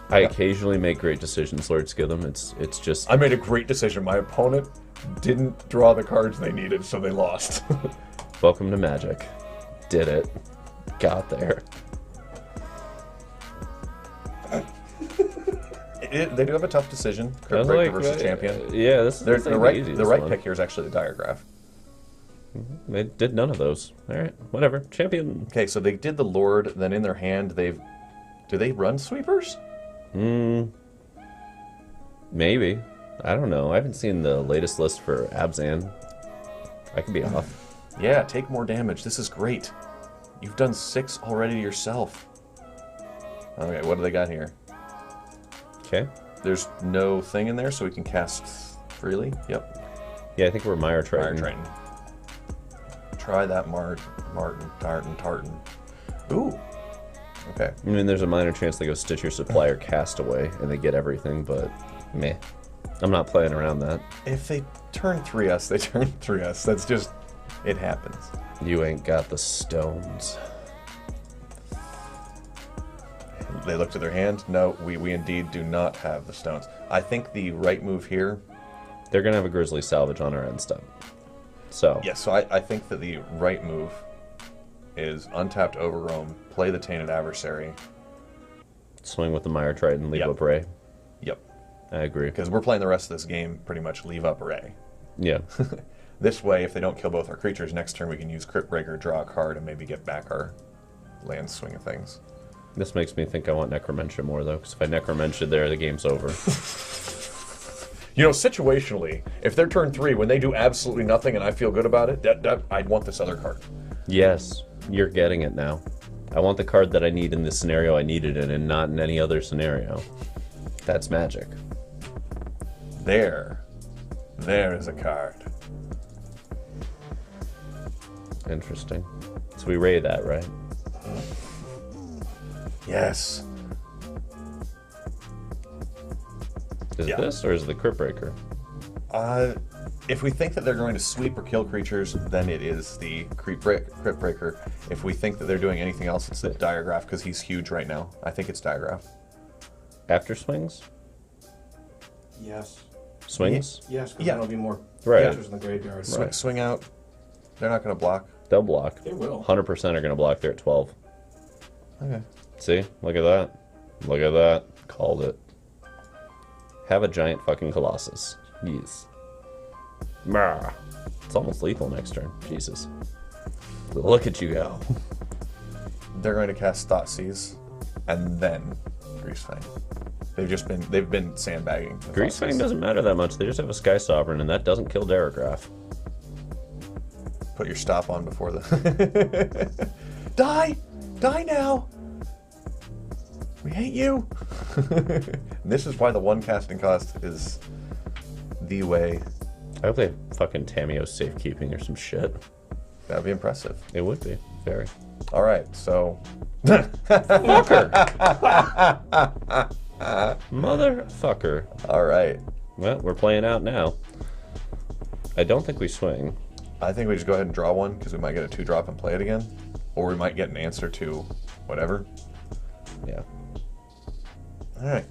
I occasionally make great decisions, Lord Skitham. It's just... I made a great decision. My opponent didn't draw the cards they needed, so they lost. Welcome to Magic. Did it. Got there. They do have a tough decision. I was Cryptbreaker like, versus Champion. Yeah, this is The right easiest one. pick here is actually the Diagraph. They did none of those. Alright, whatever. Champion. Okay, so they did the Lord, then in their hand they've... Do they run sweepers? Maybe. I don't know. I haven't seen the latest list for Abzan. I could be off. Yeah, take more damage. This is great. You've done 6 already yourself. Okay, what do they got here? Okay. There's no thing in there, so we can cast freely. Yep. Yeah, I think we're Mire Mire Triton. Triton. Try that Martin, Tartan. Ooh. Okay. I mean, there's a minor chance they go Stitcher Supply or Castaway and they get everything, but meh. I'm not playing around that. If they turn 3S, they turn 3S. That's just... It happens. You ain't got the stones. They looked at their hand. No, we indeed do not have the stones. I think the right move here... They're going to have a Grizzly Salvage on our end step. So. Yeah, so I think that the right move is untapped Overroam, play the Tainted Adversary. Swing with the Mire Triton, leave Yep. up Ray. Yep. I agree. Because we're playing the rest of this game pretty much leave up Ray. Yeah. This way, if they don't kill both our creatures, next turn we can use Cryptbreaker, draw a card, and maybe get back our land swing of things. This makes me think I want Necromentia more, though, because if I Necromentia there, the game's over. You know, situationally, if they're turn 3, when they do absolutely nothing and I feel good about it, I'd want this other card. Yes, you're getting it now. I want the card that I need in the scenario I need it in, and not in any other scenario. That's magic. There is a card. Interesting. So we raid that, right? Yes. Is it this, or is it the Cryptbreaker? If we think that they're going to sweep or kill creatures, then it is the Cryptbreaker. If we think that they're doing anything else, it's the Diagraph, because he's huge right now. I think it's Diagraph. After swings? Yes. Swings? Yes, because Yeah. there'll be more Right. creatures in the graveyard. Right. Swing out. They're not going to block. They'll block. They will. 100% are going to block there at 12. Okay. See? Look at that. Look at that. Called it. Have a giant fucking Colossus. Yes. Mah. It's almost lethal next turn. Jesus. Look at you go. They're going to cast Thoughtseize, and then Greasefang. They've been sandbagging. Greasefang doesn't matter that much. They just have a Sky Sovereign, and that doesn't kill Diagraph. Put your stop on before the... Die! Die now! We hate you! And this is why the one casting cost is the way. I hope they have fucking Tamiyo's safekeeping or some shit. That'd be impressive. It would be. Very. Alright, so... Motherfucker. Alright. Well, we're playing out now. I don't think we swing. I think we just go ahead and draw one, because we might get a 2-drop and play it again. Or we might get an answer to whatever. Yeah. Alright.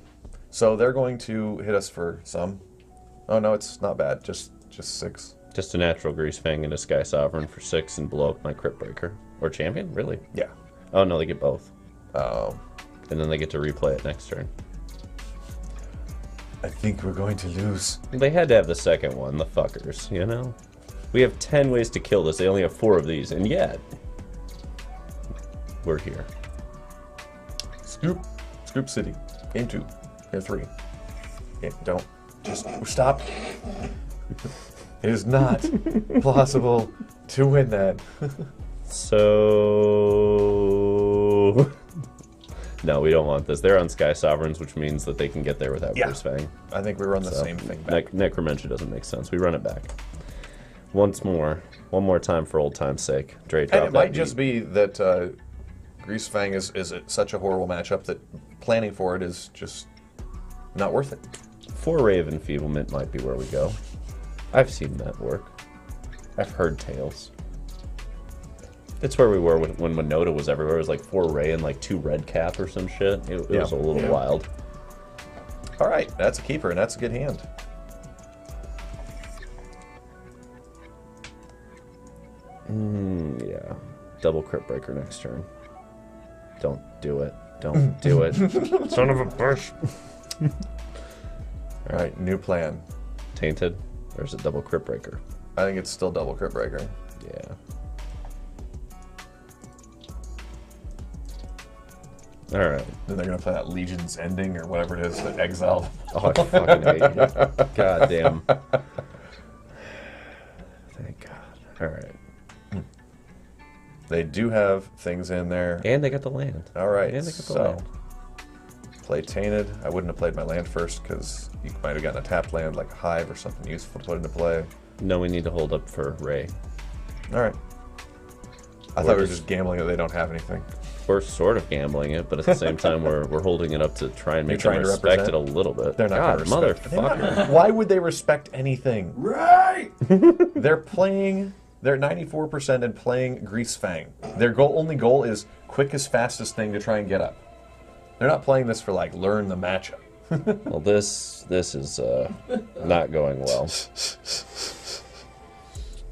So they're going to hit us for some. Oh no, it's not bad. Just 6. Just a natural Greasefang and a Sky Sovereign for 6 and blow up my Cryptbreaker. Or Champion? Really? Yeah. Oh no, they get both. Oh. And then they get to replay it next turn. I think we're going to lose. They had to have the second one, the fuckers, you know? We have 10 ways to kill this. They only have 4 of these, and yet we're here. Scoop City. Game 2. Game 3. Okay, don't. Just stop. It is not possible to win that. So... No, we don't want this. They're on Sky Sovereigns, which means that they can get there without Yeah. Greasefang. I think we run the same thing back. Necromentia doesn't make sense. We run it back. Once more. One more time for old time's sake. Dre, And drop it might that just beat. be that Greasefang is such a horrible matchup that planning for it is just not worth it. 4 Ray of Enfeeblement might be where we go. I've seen that work. I've heard tales. It's where we were when Minota was everywhere. It was like 4 Ray and like 2 red cap or some shit. It was a little wild. All right, that's a keeper, and that's a good hand. Yeah. Double Cryptbreaker next turn. Don't do it. Don't do it. Son of a bitch. All right, new plan. Tainted? Or is it double Cryptbreaker? I think it's still double Cryptbreaker. Yeah. Alright. Then they're going to play that Legion's Ending or whatever it is, the Exile. Oh, I fucking hate you. God damn. Thank God. Alright. They do have things in there. And they got the land. All right, And they got the so land. play Tainted. I wouldn't have played my land first because you might have gotten a tapped land like a Hive or something useful to put into play. No, we need to hold up for Ray. All right. I We're thought we were just- just gambling that they don't have anything. We're sort of gambling it, but at the same time, we're holding it up to try and make You're them trying to respect represent? it a little bit. They're not God, going to respect. motherfucker. Why would they respect anything? Right! They're playing. They're 94% and playing Greasefang. Their only goal is quickest, fastest thing to try and get up. They're not playing this for like learn the matchup. Well, this is not going well.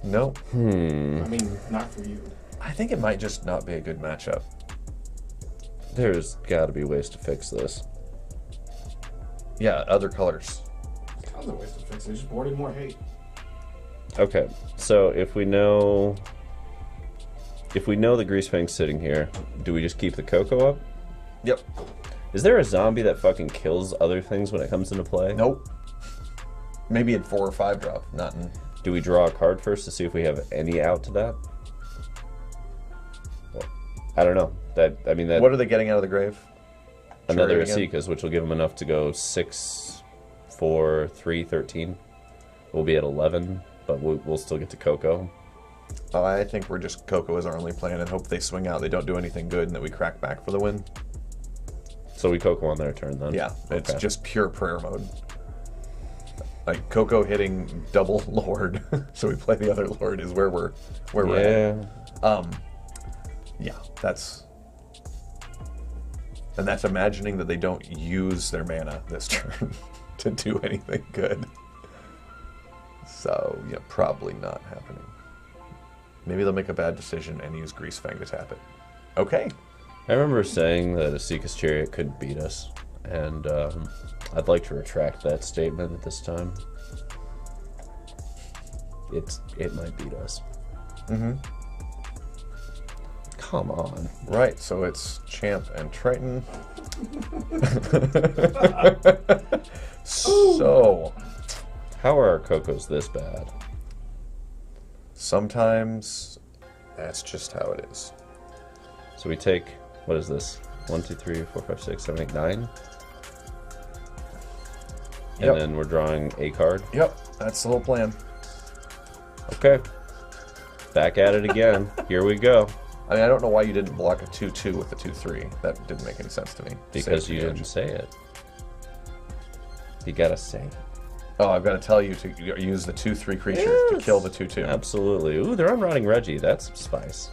No. I mean, not for you. I think it might just not be a good matchup. There's got to be ways to fix this. Yeah, other colors. Tons of ways to fix it. Just boarding more hate. Okay, so if we know the Greasefang's sitting here, do we just keep the Coco up? Yep. Is there a zombie that fucking kills other things when it comes into play? Nope. Maybe in 4 or 5 drop, not in... Do we draw a card first to see if we have any out to that? Well, I don't know. What are they getting out of the grave? Another Sure, again? Asikas, which will give them enough to go 6, 4, 3, 13. We'll be at 11, but we'll still get to Coco. Oh, I think we're just Coco as our only plan and hope they swing out, they don't do anything good, and that we crack back for the win. So we Coco on their turn then? Yeah, it's Okay. just pure prayer mode. Like Coco hitting double Lord, so we play the other Lord is where we're at. Yeah, that's imagining that they don't use their mana this turn to do anything good. So yeah, probably not happening. Maybe they'll make a bad decision and use Greasefang to tap it. Okay. I remember saying that Asika's Chariot could beat us, and I'd like to retract that statement at this time. It might beat us. Mm-hmm. Come on. Right, so it's Champ and Triton. So, How are our Cocos this bad? sometimes that's just how it is. So we take, what is this? 1, 2, 3, 4, 5, 6, 7, 8, 9. And Yep. then we're drawing a card. Yep, that's the whole plan. Okay. Back at it again. Here we go. I mean, I don't know why you didn't block a 2/2 with a 2/3. That didn't make any sense to me. Because Save you the didn't edge. say it. You gotta say it. Oh, I've got to tell you to use the 2/3 creature to kill the 2/2. Absolutely. Ooh, they're unrotting Reggie. That's some spice.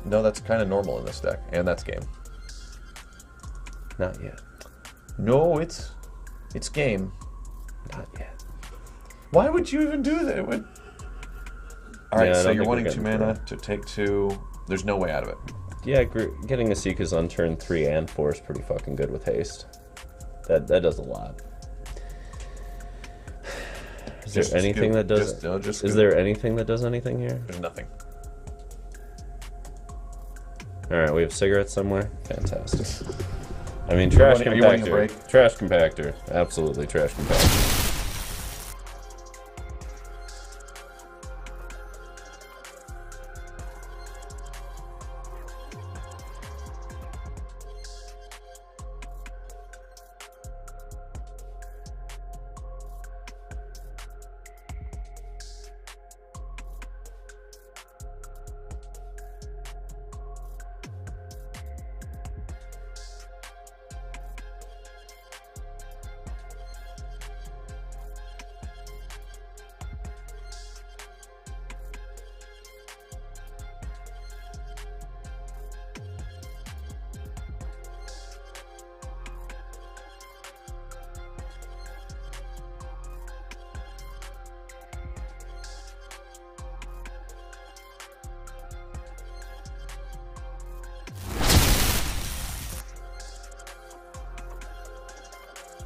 No, that's kind of normal in this deck, and that's game. Not yet. No, it's game. Not yet. Why would you even do that? It would. All right, Yeah, I so don't you're think wanting we're 2 getting mana through. to take 2. There's no way out of it. Yeah, getting Asika's on turn 3 and 4 is pretty fucking good with haste. That does a lot. Is Just there anything scoop. that does? Just Is scoop. there anything that does anything here? There's nothing. All right, we have cigarettes somewhere. Fantastic. I mean, trash Are you wanting a compactor. break? Trash compactor. Absolutely, trash compactor.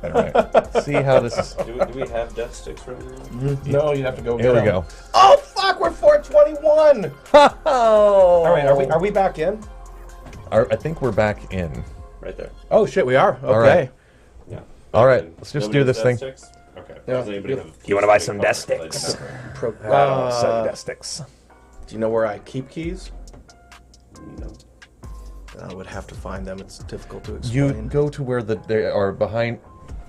All right. See how this is. Do we have death sticks right now? No, you have to go. Here get we 'em. go. Oh fuck! We're 421. Oh. All right, are we back in? I think we're back in. Right there. Oh shit, we are. Okay. All right. Yeah. All right. Let's just do this thing. Okay. Yeah. Does anybody have You want to buy some death sticks? Uh, sticks. Do you know where I keep keys? No. I would have to find them. It's difficult to You explain. go to where they are behind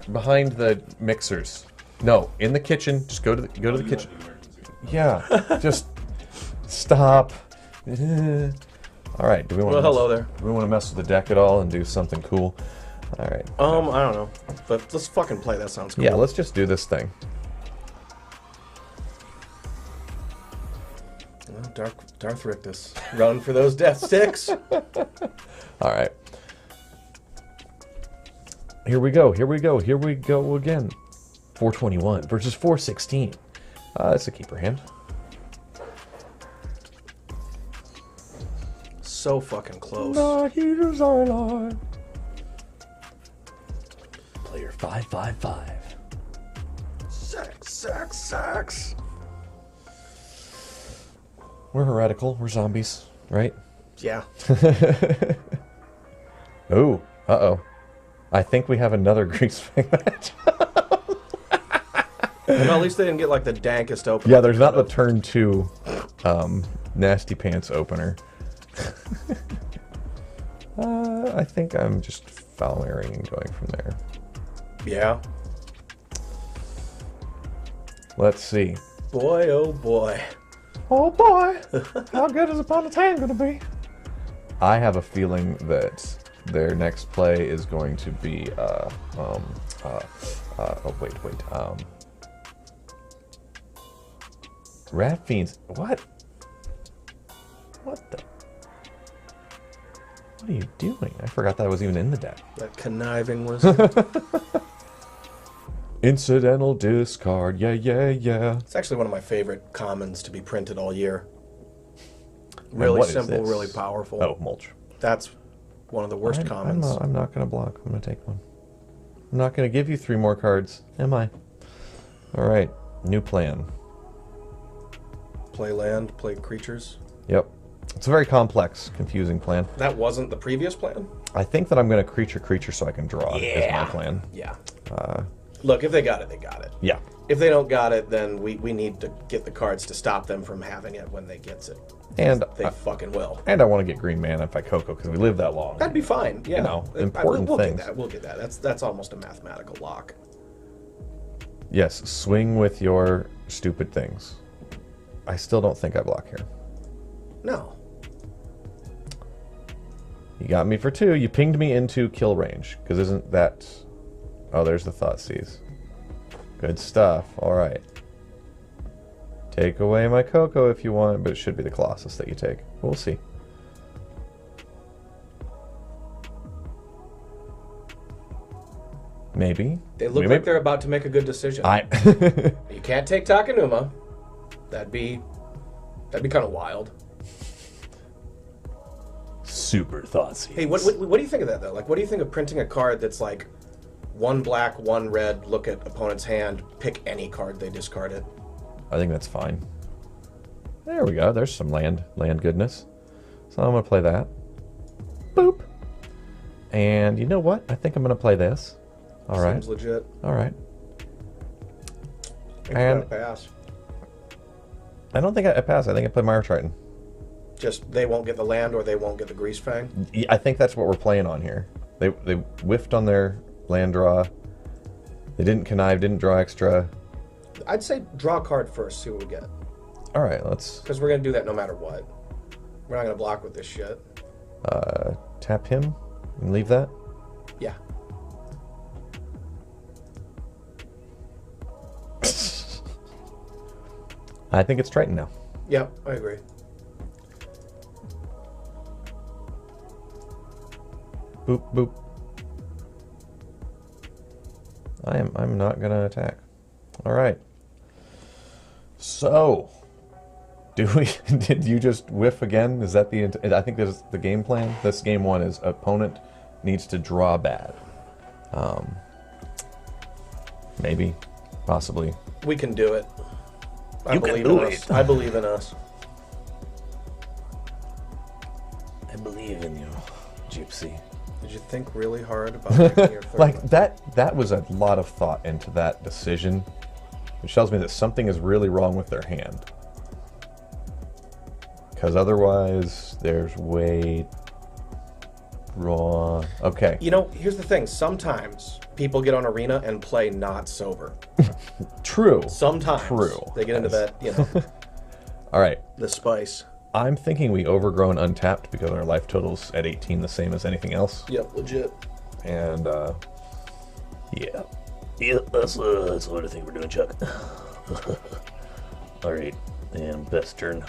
the mixers. No, in the kitchen. Just go to the kitchen. Yeah. Just stop. All right. Do we want? Well, hello there. Do we want to mess with the deck at all and do something cool? All right. I don't know, but let's fucking play. That sounds cool. Yeah. Let's just do this thing. Well, Darth Rictus, run for those death sticks. All right. Here we go. Here we go. Here we go again. 421 versus 416. That's a keeper hand. so fucking close. Player 555. Sex. We're heretical. We're zombies, right? Yeah. Oh, uh-oh. I think we have another Greasefang match. Well, at least they didn't get like the dankest opener. Yeah, there's not the turn 2 nasty pants opener. I think I'm just Foulmiring and going from there. Yeah. Let's see. Boy, oh boy. Oh boy, how good is Upon a Tan going to be? I have a feeling that their next play is going to be, oh wait, Rat Fiends, what? What the? What are you doing? I forgot that was even in the deck. That conniving wizard. Incidental discard, yeah. It's actually one of my favorite commons to be printed all year. Really what is simple, this? really powerful. Oh, mulch. That's one of the worst commons. I'm not going to block. I'm going to take one. I'm not going to give you 3 more cards, am I? All right, new plan. Play land, play creatures. Yep. It's a very complex, confusing plan. That wasn't the previous plan? I think that I'm going to creature so I can draw is my plan. Yeah. Look, if they got it, they got it. Yeah. If they don't got it, then we need to get the cards to stop them from having it when they gets it. And they fucking will. And I want to get green mana if I Coco because we live that long. That'd be fine. Yeah. You know, important we'll things. Get that. We'll get that. That's almost a mathematical lock. Yes, swing with your stupid things. I still don't think I block here. No. You got me for 2. You pinged me into kill range because isn't that? Oh, there's the Thoughtseize. Good stuff. All right. Take away my Coco if you want, but it should be the Colossus that you take. We'll see. Maybe. They look like they're about to make a good decision. You can't take Takenuma. That'd be kind of wild. Super Thoughtseize. Hey, what do you think of that though? Like, what do you think of printing a card that's like 1 black, 1 red? Look at opponent's hand, pick any card, they discard it. I think that's fine. There we go. There's some land goodness. So I'm gonna play that. Boop. And you know what? I think I'm gonna play this. All right. Seems legit. All right. And pass. I don't think I pass. I think I play Mire Triton. Just they won't get the land or they won't get the Greasefang? I think that's what we're playing on here. They whiffed on their land draw. They didn't connive, didn't draw extra. I'd say draw a card first, see what we get. All right, let's... Because we're going to do that no matter what. We're not going to block with this shit. Tap him and leave that? Yeah. I think it's Triton now. Yep, I agree. Boop, boop. I'm not gonna attack. All right. So, did you just whiff again? Is that I think this is the game plan. This game 1 is opponent needs to draw bad. Maybe, possibly. We can do it. You can do it. I believe in us. I believe in you, Gypsy. Did you think really hard about picking your third Like one? that was a lot of thought into that decision, which tells me that something is really wrong with their hand. Because otherwise, there's way wrong. Okay. You know, here's the thing. Sometimes people get on Arena and play not sober. True. Sometimes. True. They get into that, you know, All right. the spice. I'm thinking we overgrown untapped because our life total's at 18, the same as anything else. Yep, legit. And, yeah. Yeah, that's what I think we're doing, Chuck. Alright, and best turn.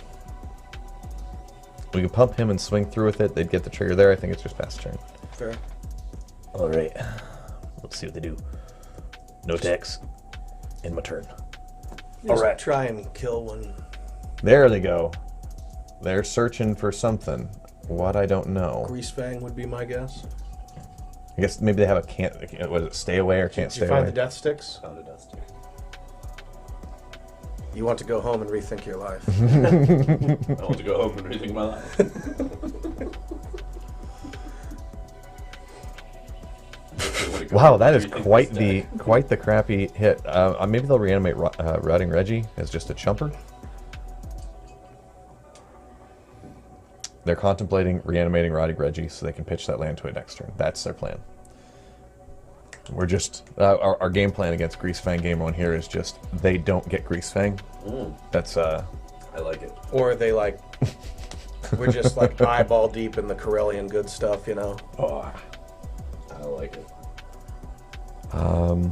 We could pump him and swing through with it. They'd get the trigger there. I think it's just pass turn. Fair. Alright, let's see what they do. No attacks. In my turn. Just try and kill one. There they go. They're searching for something. What I don't know. Greasefang would be my guess. I guess maybe they have a can't. Was it stay away or can't Did stay you find away? the death sticks? Found a death stick. You want to go home and rethink your life. I want to go home and rethink my life. Wow, that is quite the crappy hit. Maybe they'll reanimate Rotting Reggie as just a chumper. They're contemplating reanimating Rotting Reggie so they can pitch that land to it next turn. That's their plan. We're just our game plan against Greasefang Game 1 here is just they don't get Greasefang. That's I like it. Or they like, we're just like eyeball deep in the Corellian good stuff, you know? Oh, I like it. I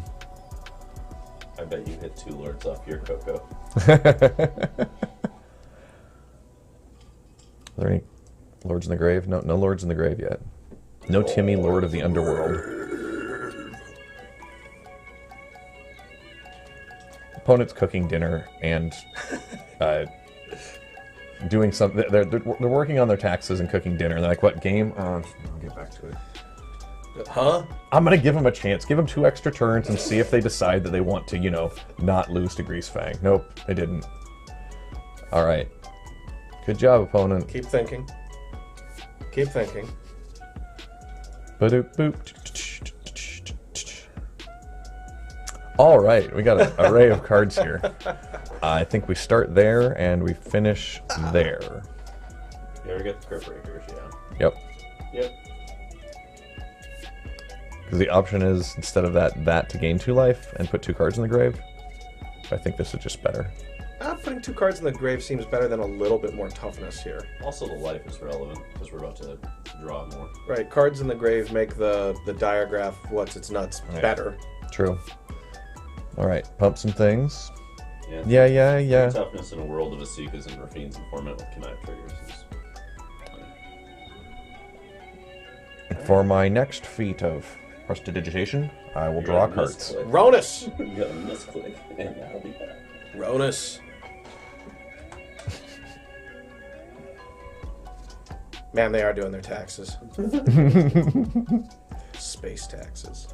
bet you hit 2 lords off your Coco. Are there any lords in the grave? No, no lords in the grave yet. No Timmy, Lord of the Underworld. Opponent's cooking dinner and doing something. They're working on their taxes and cooking dinner. And they're like, "What game?" I'll get back to it. Huh? I'm gonna give them a chance. Give them 2 extra turns and see if they decide that they want to, you know, not lose to Greasefang. Nope, they didn't. All right. Good job, opponent. Keep thinking. Keep thinking. Ba-doop boop. All right, we got an array of cards here. I think we start there and we finish there. You ever get the Cryptbreakers? Yeah. Yep. Yep. Because the option is, instead of that to gain 2 life and put 2 cards in the grave. I think this is just better. Putting 2 cards in the grave seems better than a little bit more toughness here. Also, the life is relevant because we're about to draw more. Right, cards in the grave make the diagraph what's its nuts better. True. All right, pump some things. Yeah. Yeah. Toughness in a world of Asikas and Rafines and format with kinetic triggers is... For my next feat of prestidigitation, I will draw cards. Ronus! You got a misclick, and that'll be bad. Ronus. Man, they are doing their taxes. Space taxes.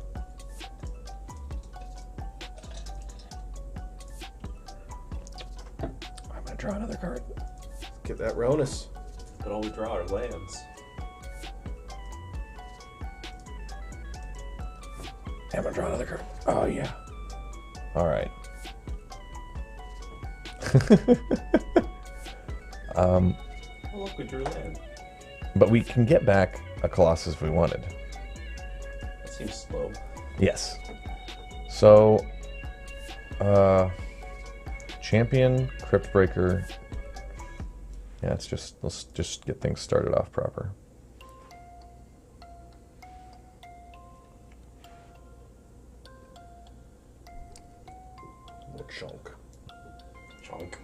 I'm gonna draw another card. Get that Ronus. But all we draw are lands. I'm gonna draw another card. Oh yeah. All right. Oh, look, we drew land. But we can get back a Colossus if we wanted. That seems slow. Yes. So, champion, Cryptbreaker. Yeah, let's just get things started off proper. Chunk. Chunk.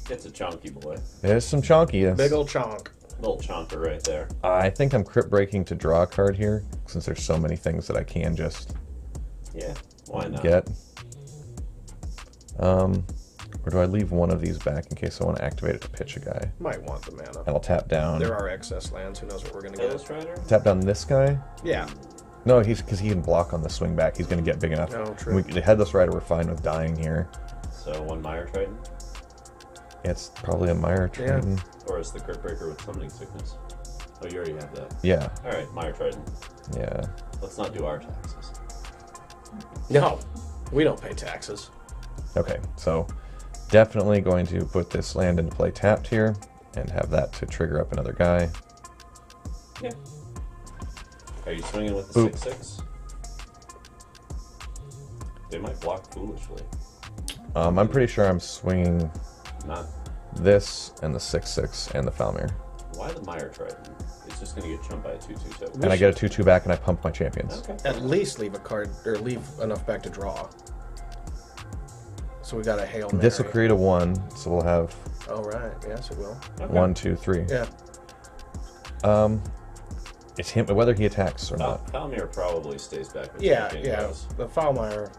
It's a chunky boy. There's some chonkiness. Big ol' chonk. Little chonker right there. I think I'm crypt breaking to draw a card here, since there's so many things that I can just Yeah, why not? get. Or do I leave one of these back in case I want to activate it to pitch a guy? Might want the mana. And I'll tap down. There are excess lands. Who knows what we're gonna get? Illustrator? Tap down this guy. Yeah. No, because he can block on the swing back. He's going to get big enough. Oh, true. The Headless Rider, we're fine with dying here. So 1 Mire Triton? Yeah, it's probably a Mire Triton. Or is the Cryptbreaker with summoning sickness? Oh, you already have that. Yeah. Alright, Mire Triton. Yeah. Let's not do our taxes. No, we don't pay taxes. Okay, so definitely going to put this land into play tapped here and have that to trigger up another guy. Yeah. Are you swinging with the 6/6? They might block foolishly. I'm pretty sure I'm swinging Not. this and the 6/6 and the Foulmire. Why the Mire Triton? It's just going to get jumped by a 2/2 token. And I get a 2/2 back and I pump my champions. Okay. At least leave a card, or leave enough back to draw. So we got a Hail Mary. This will create a 1, so we'll have Oh, right. Yes, it will. Okay. 1, 2, 3. Yeah. It's him, whether he attacks or not. Foulmire probably stays back with Yeah, champion yeah. goes. The Foulmire.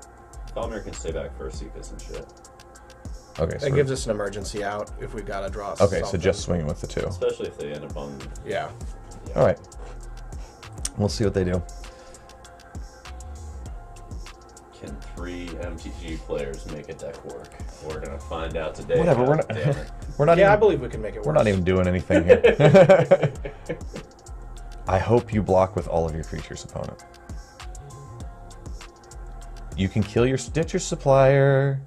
Foulmire can stay back for Asikas and shit. Okay, so That gives us an emergency out if we've got to draw. okay, so something. just swinging with the 2. Especially if they end up on. Yeah. All right. We'll see what they do. Can 3 MTG players make a deck work? We're gonna find out today. Whatever. We're God not. damn it. We're not. Yeah, I even, believe we can make it work. we're not even doing anything here. I hope you block with all of your creatures, opponent. You can kill your Stitcher Supplier.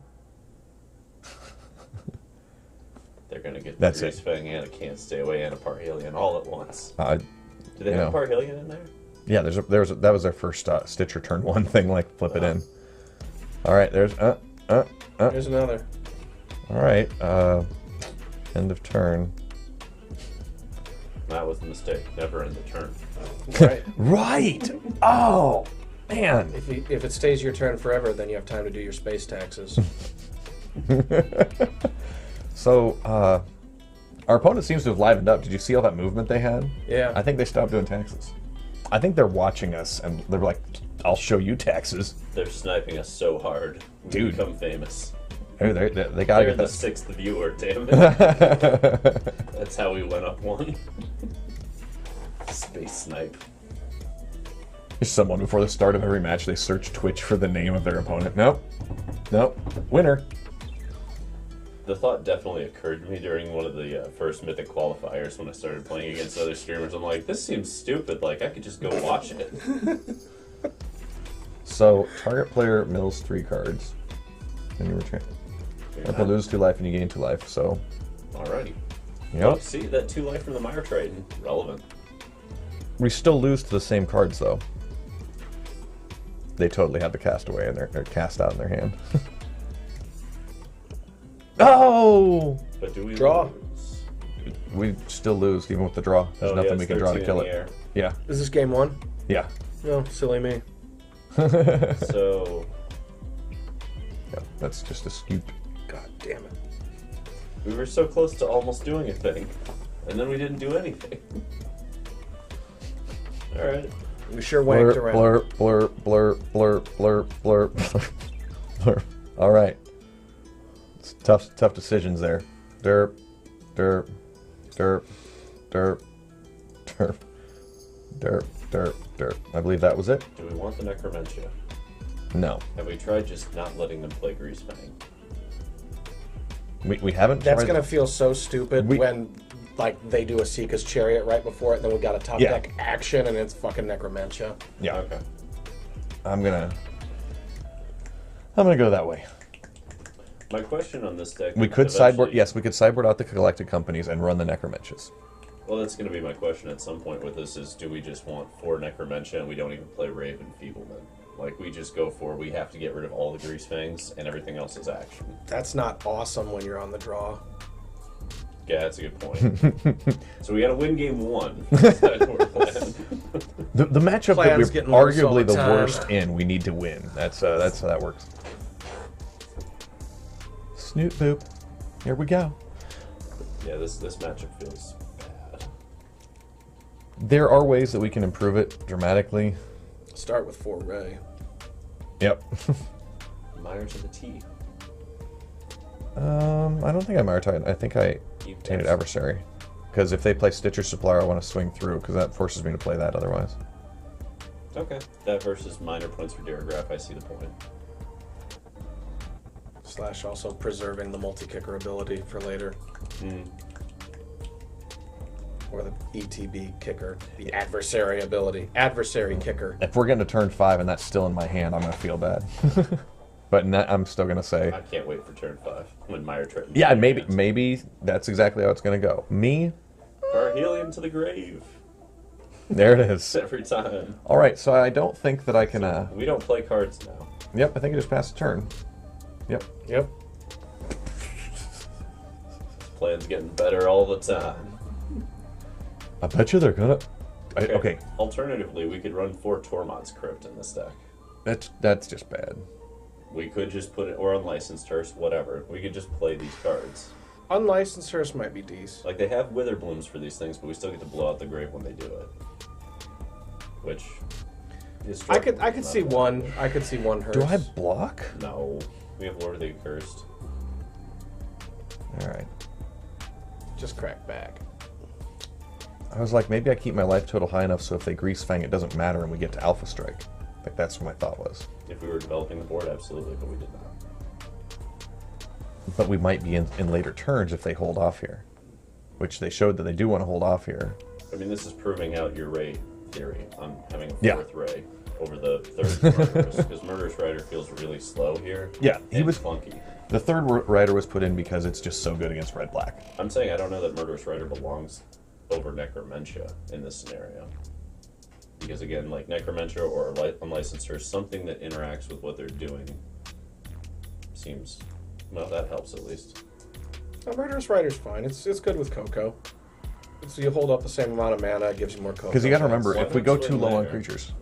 They're gonna get the That's it. Greasefang and a Can't Stay Away and a Parrillian all at once. Do Do they have a Parrillian in there? Yeah, that was our first Stitcher turn 1 thing. Like flip it in. All right, there's There's another. All right, end of turn. That was a mistake. Never end the turn. Right. Right. Oh man. If it stays your turn forever, then you have time to do your space taxes. So our opponent seems to have livened up. Did you see all that movement they had? Yeah. I think they stopped doing taxes. I think they're watching us and they're like, "I'll show you taxes." They're sniping us so hard. We Dude. become famous. They gotta They're get the this. 6th viewer, damn it. That's how we went up 1. Space snipe. Someone before the start of every match, they search Twitch for the name of their opponent. Nope. Winner. The thought definitely occurred to me during one of the first Mythic qualifiers when I started playing against other streamers. I'm like, this seems stupid. Like, I could just go watch it. So target player mills 3 cards, and you return. You lose 2 life and you gain 2 life. So. Alrighty. Yep. See, that 2 life from the Mire Triton. Relevant. We still lose to the same cards though. They totally have the castaway in their cast out in their hand. Oh! But do we Draw. lose? We still lose even with the draw. There's nothing we can draw to kill it. Air. Yeah. Is this game 1? Yeah. No, silly me. So, Yeah, that's just a scoop. God damn it. we were so close to almost doing a thing. And then we didn't do anything. Alright. We sure Blur, wanked around. blur, blur, blur, blur, blur, blur, blur, blur. All right. It's tough decisions there. Derp, derp, derp, derp, derp, derp, derp, derp. I believe that was it. Do we want the Necromentia? No, Have we tried just not letting them play Greasefang? we haven't. That's tried- gonna feel so stupid We- when like they do a Seeka's Chariot right before it, and then we got a top Yeah. deck action, and it's fucking Necromentia. Yeah, Okay. I'm gonna go that way. My question on this deck... We could eventually- sideboard. Yes, we could sideboard out the collected companies and run the Necromenches. Well, that's going to be my question at some point with this is, do we just want 4 Necromentia and we don't even play Raven Feebleman? Like, we just go for, we have to get rid of all the Greasefangs and everything else is action. That's not awesome when you're on the draw. Yeah, that's a good point. So we got to win game 1. That's how we're playing. The matchup that Plans we're getting worse all arguably the the time. worst in, we need to win. That's how that works. Snoot boop. Here we go. Yeah, this matchup feels bad. There are ways that we can improve it dramatically. Start with 4 Ray. Yep. Mire to the T. I don't think I'm Maritime. I think I You Tainted guess. Adversary. Because if they play Stitcher Supplier, I want to swing through, because that forces me to play that otherwise. Okay. That versus minor points for Daragraph, I see the point. / also preserving the multi-kicker ability for later. Or the ETB kicker. The adversary ability. Adversary kicker. If we're getting to turn 5 and that's still in my hand, I'm going to feel bad. But I'm still going to say... I can't wait for turn 5 when Mire Triton. Yeah, maybe that's exactly how it's going to go. Me? Parrillian to the grave. There it is. Every time. All right, so I don't think that I can... We don't play cards now. Yep, I think I just passed a turn. Yep. Yep. Plan's getting better all the time. I bet you they're gonna... Okay, Alternatively, we could run 4 Tormod's Crypt in this deck. that's just bad. We could just put it, or Unlicensed Hearse, whatever. We could just play these cards. Unlicensed Hearse might be decent. Like, they have Witherblooms for these things, but we still get to blow out the grave when they do it. Which is... I could see not one. bad. I could see one Hearse. Do I block? No. We have Lord of the Accursed. All right. Just crack back. I was like, maybe I keep my life total high enough so if they Greasefang, it doesn't matter and we get to Alpha Strike. Like, that's what my thought was. If we were developing the board, absolutely, but we did not. But we might be in later turns if they hold off here. Which they showed that they do want to hold off here. I mean, this is proving out your Ray theory on having a Yeah. fourth Ray over the third Murderous, because Murderous Rider feels really slow here. Yeah, he and was clunky. The third rider was put in because it's just so good against red-black. I'm saying I don't know that Murderous Rider belongs over Necromentia in this scenario. Because again, like Necromentia or Unlicensed, something that interacts with what they're doing seems, well, that helps at least. Oh, Murderous Rider's fine. It's good with Coco. So you hold up the same amount of mana, it gives you more Coco. Because you got to remember, Why if we not go swing too low on there? creatures,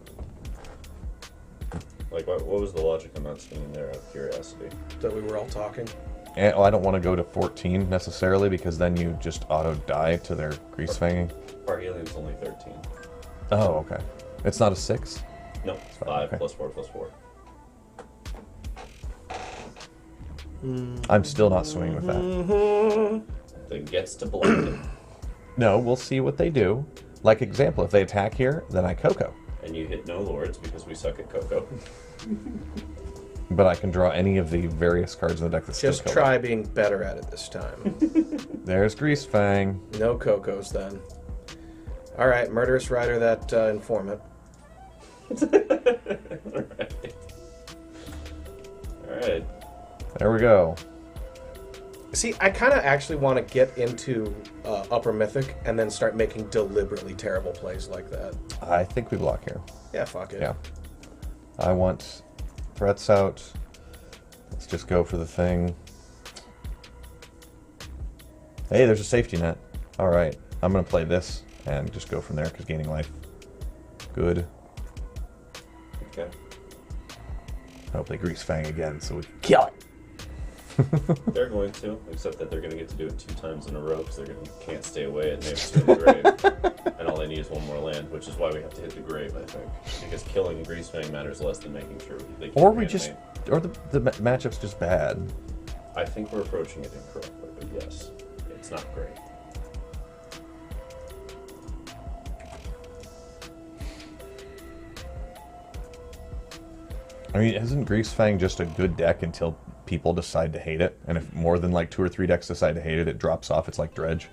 Like, what was the logic on not swinging there out of curiosity? that we were all talking. and, I don't want to go to 14 necessarily because then you just auto die to their Greasefanging. Parrillia's only 13. Oh, okay. It's not a 6? No, it's fine, 5 okay. plus 4 plus 4. I'm still not swinging with that. Then gets to blind it. No, we'll see what they do. Like example, if they attack here, then I Coco. And you hit no lords because we suck at Coco. But I can draw any of the various cards in the deck that still Just kill try them. being better at it this time. There's Greasefang. No Cocos then. Alright, Murderous Rider that informant. Alright. There we go. See, I kind of actually want to get into Upper Mythic and then start making deliberately terrible plays like that. I think we block here. Yeah, fuck it. Yeah. I want threats out. Let's just go for the thing. Hey, there's a safety net. All right. I'm going to play this and just go from there because gaining life. Good. Okay. I hope they Greasefang again so we can kill it. They're going to, except that they're going to get to do it 2 times in a row because can't stay away and they have 2 in the grave. And all they need is 1 more land, which is why we have to hit the grave, I think. Because killing Greasefang matters less than making sure they can Or we reanimate. just, or the matchup's just bad. I think we're approaching it incorrectly, but yes, it's not great. I mean, isn't Greasefang just a good deck until people decide to hate it? And if more than like 2 or 3 decks decide to hate it, it drops off. It's like Dredge.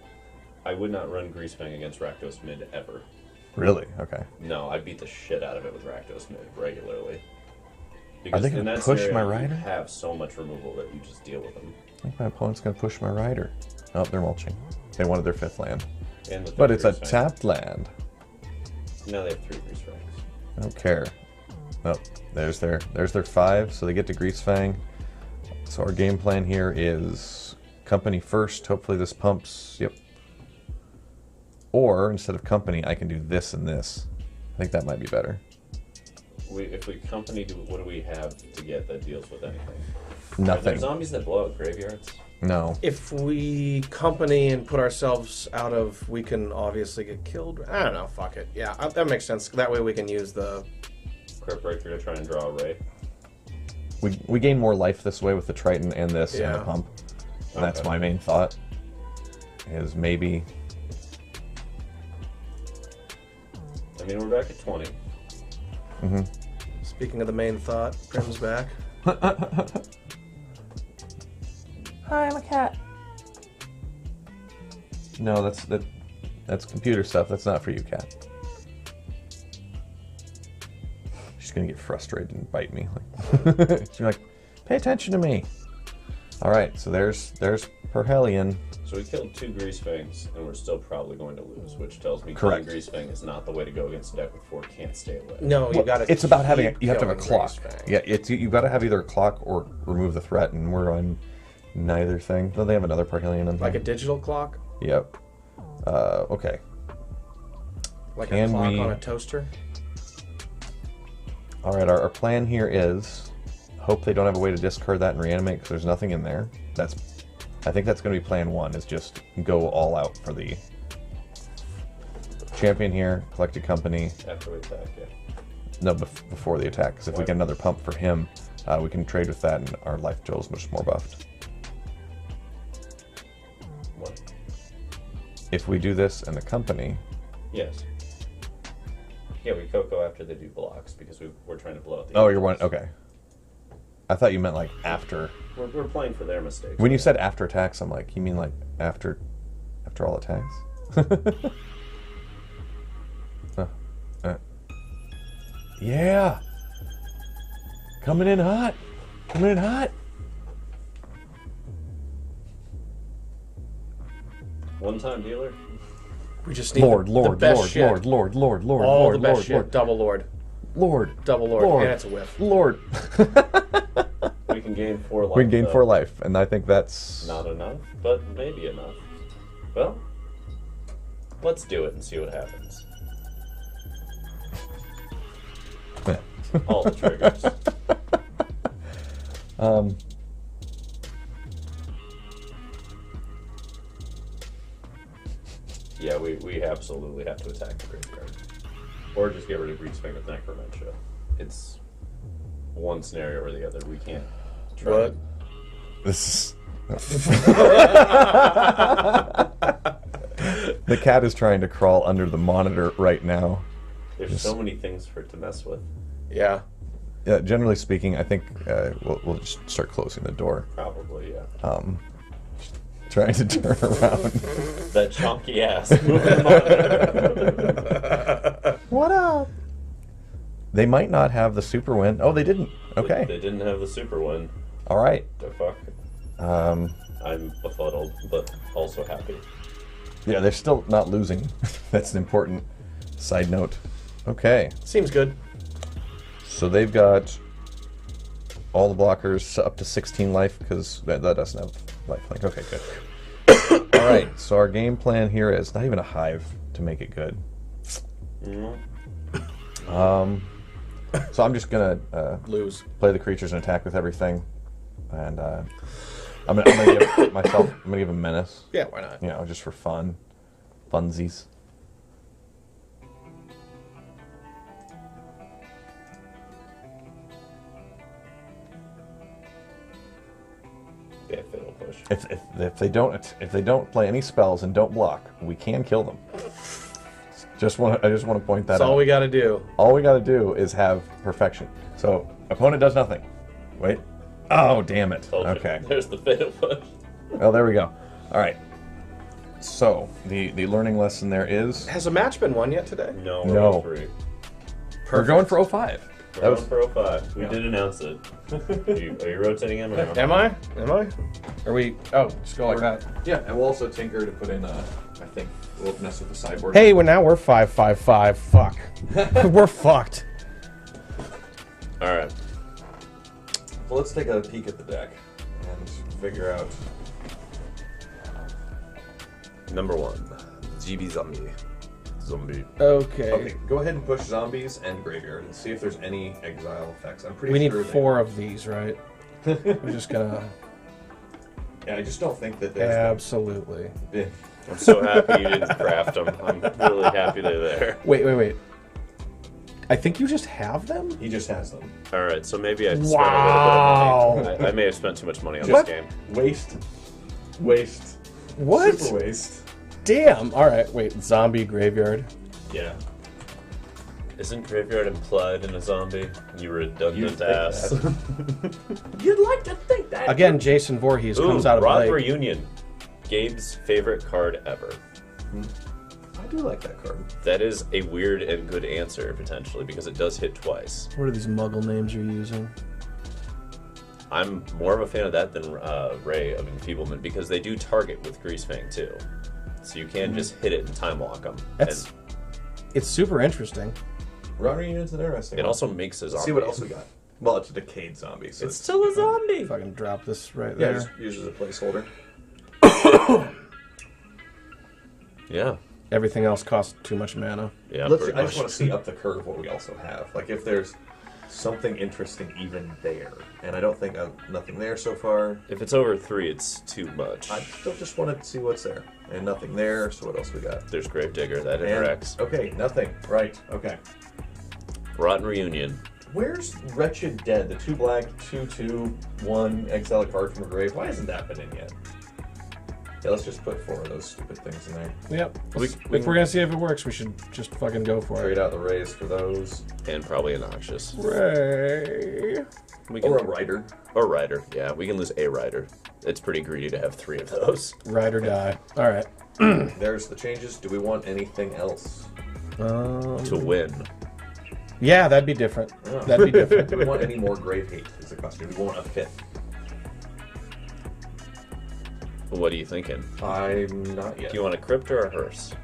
I would not run Greasefang against Rakdos mid ever. Really? Okay. No, I beat the shit out of it with Rakdos mid regularly. Are they in gonna that push scenario, my you rider? have so much removal that you just deal with them. I think my opponent's going to push my rider. Oh, they're mulching. They wanted their 5th land. And the But it's a Greasefang. tapped land. Now they have 3 Greasefangs. I don't care. Oh, there's their 5, so they get to Greasefang. So our game plan here is company first. Hopefully this pumps. Yep. Or instead of company, I can do this and this. I think that might be better. If we company, what do we have to get that deals with anything? Are there Nothing. zombies that blow out graveyards? No. If we company and put ourselves out of, we can obviously get killed. I don't know, fuck it. Yeah, that makes sense. That way we can use the... Cryptbreaker to try and draw a ray. We gain more life this way with the Triton and this and the Yeah. pump. And that's Okay. my main thought. Is maybe... I mean, we're back at 20. Speaking of the main thought, Prim's back. Hi, I'm a cat. No, that's computer stuff. That's not for you, cat. She's gonna get frustrated and bite me. She's like, pay attention to me. All right, so there's Parrillian. So we killed 2 Greasefangs, and we're still probably going to lose, which tells me Correct. killing Greasefang is not the way to go against a deck with 4 can't stay away. No, you gotta... It's about having keep you have to have a killing clock. Greasefang. Yeah, you've got to have either a clock or remove the threat, and we're on neither thing. Though they have another Parrillian in Like a there. digital clock? Yep. Okay. Like Can a clock we- on a toaster? All right, our plan here is hope they don't have a way to discard that and reanimate because there's nothing in there. I think that's going to be plan 1, is just go all out for the champion here, collected company. After we attack, yeah. No, before the attack, because if we get another pump for him, we can trade with that and our life total is much more buffed. What? If we do this in the company... Yes. Yeah, we Coco after they do blocks because we're trying to blow out the... Oh, you're one... Okay. I thought you meant like after. We're playing for their mistakes. When you said after attacks, I'm like, you mean like after all attacks? Yeah. Coming in hot. Coming in hot. One-time dealer. We just need Lord, the Lord, best Lord, shit. Lord, Lord, Lord, Lord, All Lord, the best Lord, shit. Lord, Double Lord. Lord, Double Lord. Lord. And it's a whiff. Lord. We can gain 4 life. We can gain though. 4 life, and I think that's... Not enough, but maybe enough. Well, let's do it and see what happens. All the triggers. Yeah, we absolutely have to attack the graveyard. Or just get rid of Greasefang with Necromentia. It's one scenario or the other. We can't try. What? This is... The cat is trying to crawl under the monitor right now. There's so many things for it to mess with. Yeah. Yeah, generally speaking, I think we'll just start closing the door. Probably, yeah. Trying to turn around. That chonky ass. Moving monitor. What up? They might not have the super win. Oh, they didn't. Okay. They didn't have the super one. All right. The fuck? I'm befuddled, but also happy. Yeah, they're still not losing. That's an important side note. Okay. Seems good. So they've got all the blockers up to 16 life because that doesn't have lifelink. Okay, good. All right. So our game plan here is not even a hive to make it good. So I'm just gonna Lose. play the creatures and attack with everything, and I'm gonna give myself. I'm gonna give a menace. Yeah, why not? You know, just for fun, funsies. Yeah, fatal push. If they don't play any spells and don't block, we can kill them. I just want to point that That's out. all we gotta do. All we got to do is have perfection. So opponent does nothing. Wait. Oh, damn it. Told you. Okay. There's the fatal push. Well, there we go. All right. So the learning lesson there is Has a match been won yet today? No, No. we're free. we're going for 05. We're going for 05. We did announce it. Are you rotating him? Or no? Am I? Am I? Are we? Oh, just go like that. Yeah, and we'll also tinker to put in I think we'll mess with the sideboard. Hey, well now we're 5-5-5. Fuck. We're fucked. All right. Well, let's take a peek at the deck and figure out. Number 1, GB Zombie. Okay. Okay, go ahead and push zombies and graveyard and see if there's any exile effects. I'm pretty We need sure 4 of these, right? We're just gonna. Yeah, I just don't think that there's Absolutely. been. I'm so happy you didn't craft them. I'm really happy they're there. Wait. I think you just have them? He just has them. All right, so maybe I've Wow. spent a little bit of money. I may have spent too much money on What? this game. Waste. What? Super waste. Damn. All right. Wait. Zombie graveyard. Yeah. Isn't Graveyard implied in a zombie? You redundant You'd think ass. You'd like to think that. Again, Jason Voorhees Ooh, comes out of Rock Blake. Reunion. Gabe's favorite card ever. I do like that card. That is a weird and good answer, potentially, because it does hit twice. What are these muggle names you're using? I'm more of a fan of that than Ray of Enfeeblement, because they do target with Greasefang, too. So you can just hit it and time lock them. That's. It's super interesting. Rock Reunion's an interesting It one. also makes a zombie. See what else we got. Well, it's a decayed zombie, so It's still a zombie! If I can drop this right yeah, there. just use as a placeholder. Yeah. Everything else costs too much mana. Yeah, I pretty just much. want to see up the curve what we also have. Like if there's something interesting even there, and I don't think nothing there so far. If it's over 3, it's too much. I still just want to see what's there, and nothing there. So what else we got? There's Gravedigger, that And- interacts. Okay, nothing. Right. Okay. Rotten Reunion. Where's Wretched Dead? The 2 black, 2/2, 1 exile a card from a grave. Why hasn't that been in yet? Yeah, let's just put 4 of those stupid things in there. Yep. We If we're gonna see if it works, we should just fucking go for Trade it. out the raise for those. And probably a Noxious. Ray. We can, Or a rider. or Rider. Yeah, we can lose a Rider. It's pretty greedy to have 3 of those. Ride or die. All right. There's the changes. Do we want anything else? To win. Yeah, that'd be different. Oh. That'd be different. Do we want any more Grave Hate is the question. Do we want a 5th? What are you thinking? I'm not yet. Do you want a Crypt or a Hearse?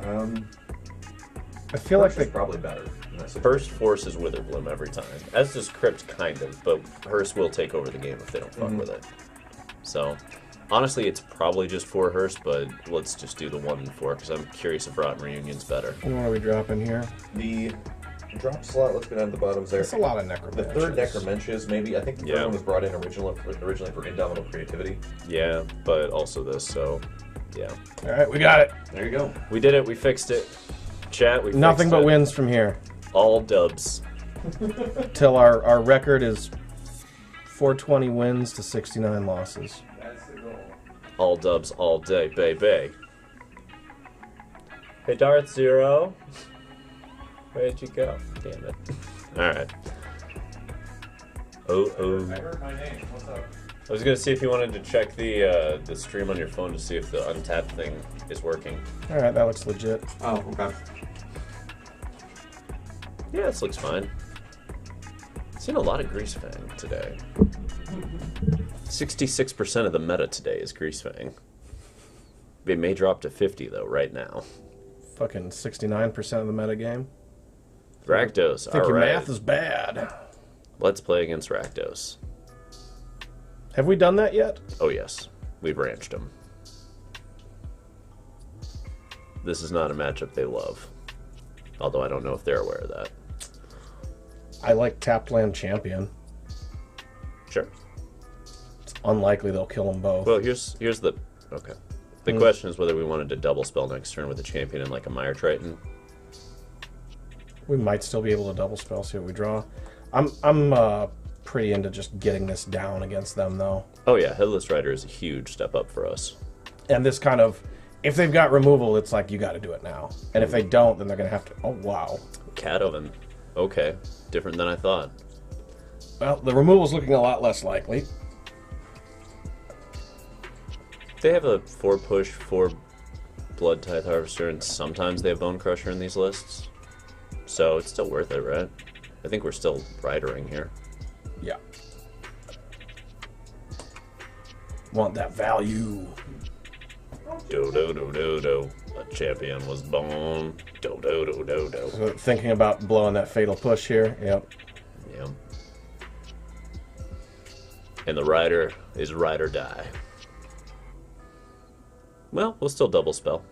I feel like First is the probably better. in that situation. Hearse forces Witherbloom every time. As does Crypt, kind of, but Hearse will take over the game if they don't fuck with it. So, honestly, it's probably just 4 Hearse, but let's just do the 1 and 4, because I'm curious if Rotten Reunion's better. what are we dropping here? The drop slot, let's go down to the bottoms there. It's a lot of The necromancies. third Necromenches, maybe. I think the third Yeah. one was brought in originally for Indomitable Creativity. Yeah, but also this, so, yeah. All right, we got it. There you go. We did it, we fixed it. Chat, we Nothing fixed but it. wins from here. All dubs. Till our record is 420 wins to 69 losses. All dubs all day, baby. Hey, Darth Zero. Where'd you go? Damn it. Alright. Oh. I heard my name. What's up? I was gonna see if you wanted to check the stream on your phone to see if the untapped thing is working. All right, that looks legit. Oh, okay. Yeah, this looks fine. Seen a lot of Greasefang today. 66% of the meta today is Greasefang. It may drop to 50 though right now. Fucking 69% of the meta game. Rakdos, I think your alright. math is bad. Let's play against Rakdos. Have we done that yet? Oh yes, we've ranched them. This is not a matchup they love. Although I don't know if they're aware of that. I like tapped land champion. Sure. It's unlikely they'll kill them both. Well, here's the... Okay. The question is whether we wanted to double spell next turn with a champion and like a Mire Triton. We might still be able to double spell, see what we draw. I'm pretty into just getting this down against them, though. Oh yeah, Headless Rider is a huge step up for us. And this kind of... If they've got removal, it's like, you got to do it now. And if they don't, then they're going to have to... Oh, wow. Cat Oven. Okay. Different than I thought. Well, the removal's looking a lot less likely. They have a 4 push, 4 Blood Tithe Harvester, and sometimes they have Bone Crusher in these lists. So it's still worth it, right? I think we're still ridering here. Yeah. Want that value. Do do do do do. A champion was born. Do do do do do. So thinking about blowing that fatal push here. Yep. Yeah. And the rider is ride or die. Well, we'll still double spell.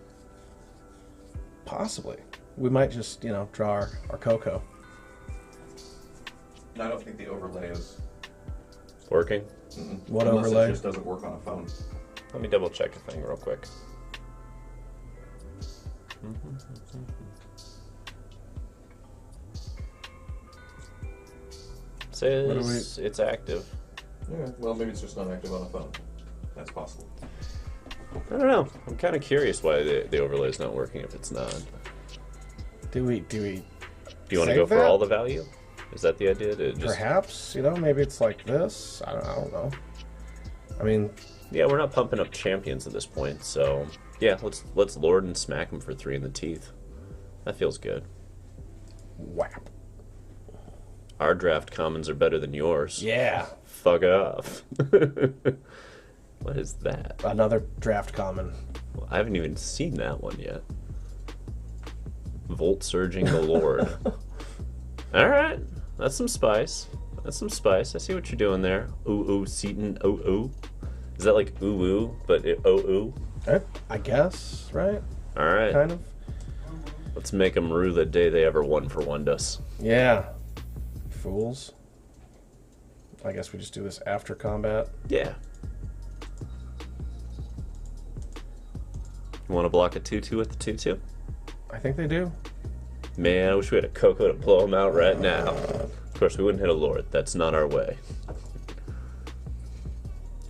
Possibly. We might just, draw our Coco. No, I don't think the overlay is... Working? What Unless overlay? it just doesn't work on a phone. Let me double check a thing real quick. Says it's active. Yeah, well, maybe it's just not active on a phone. That's possible. I don't know. I'm kind of curious why the overlay is not working if it's not. Do we Do you want to save go for that? all the value? Is that the idea? To just... Perhaps, maybe it's like this. I don't know. I mean, Yeah, we're not pumping up champions at this point, so yeah, let's lord and smack them for 3 in the teeth. That feels good. whap. Our draft commons are better than yours. Yeah. Fuck off. What is that? Another draft common. Well, I haven't even seen that one yet. Volt surging the Lord. Alright. That's some spice. That's some spice. I see what you're doing there. oOSetonOo. Ooh. Is that like ooh, but ooh? I guess, right? Alright. Kind of. Let's make them rue the day they ever won for Wondus. Yeah. Fools. I guess we just do this after combat. Yeah. You want to block a 2-2 with the 2-2? I think they do. Man, I wish we had a Coco to blow them out right now. Of course, we wouldn't hit a Lord. That's not our way.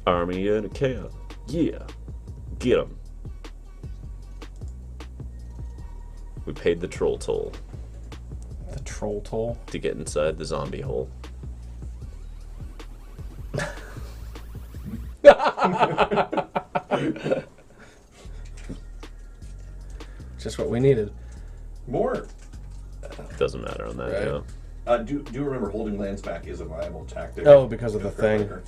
Army in a can. Yeah. Get 'em. We paid the troll toll The troll toll. to get inside the zombie hole. Just what we needed. More. Doesn't matter on that, Right. yeah. Do you remember holding lands back is a viable tactic? Oh, because of the thing. Cryptbreaker.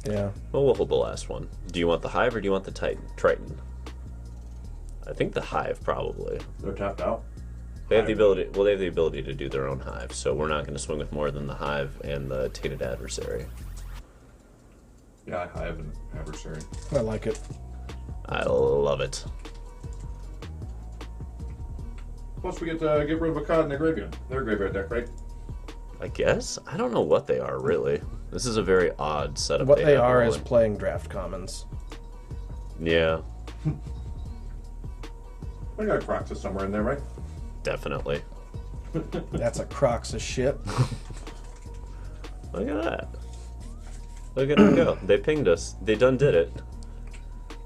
Yeah. Well, we'll hold the last one. Do you want the Hive or do you want the Triton? I think the Hive, probably. They're tapped out. They have the ability. Well, they have the ability to do their own Hive, so we're not going to swing with more than the Hive and the Tainted Adversary. Yeah, I have an adversary. I like it. I love it. Plus, we get to get rid of a card in their graveyard. They're a graveyard deck, right? I guess I don't know what they are really. This is a very odd setup. What they have are is going. playing draft commons. Yeah, We got a Croxus somewhere in there, right? definitely. That's a crocs of shit. Look at that. Look at them go. They pinged us. They done did it.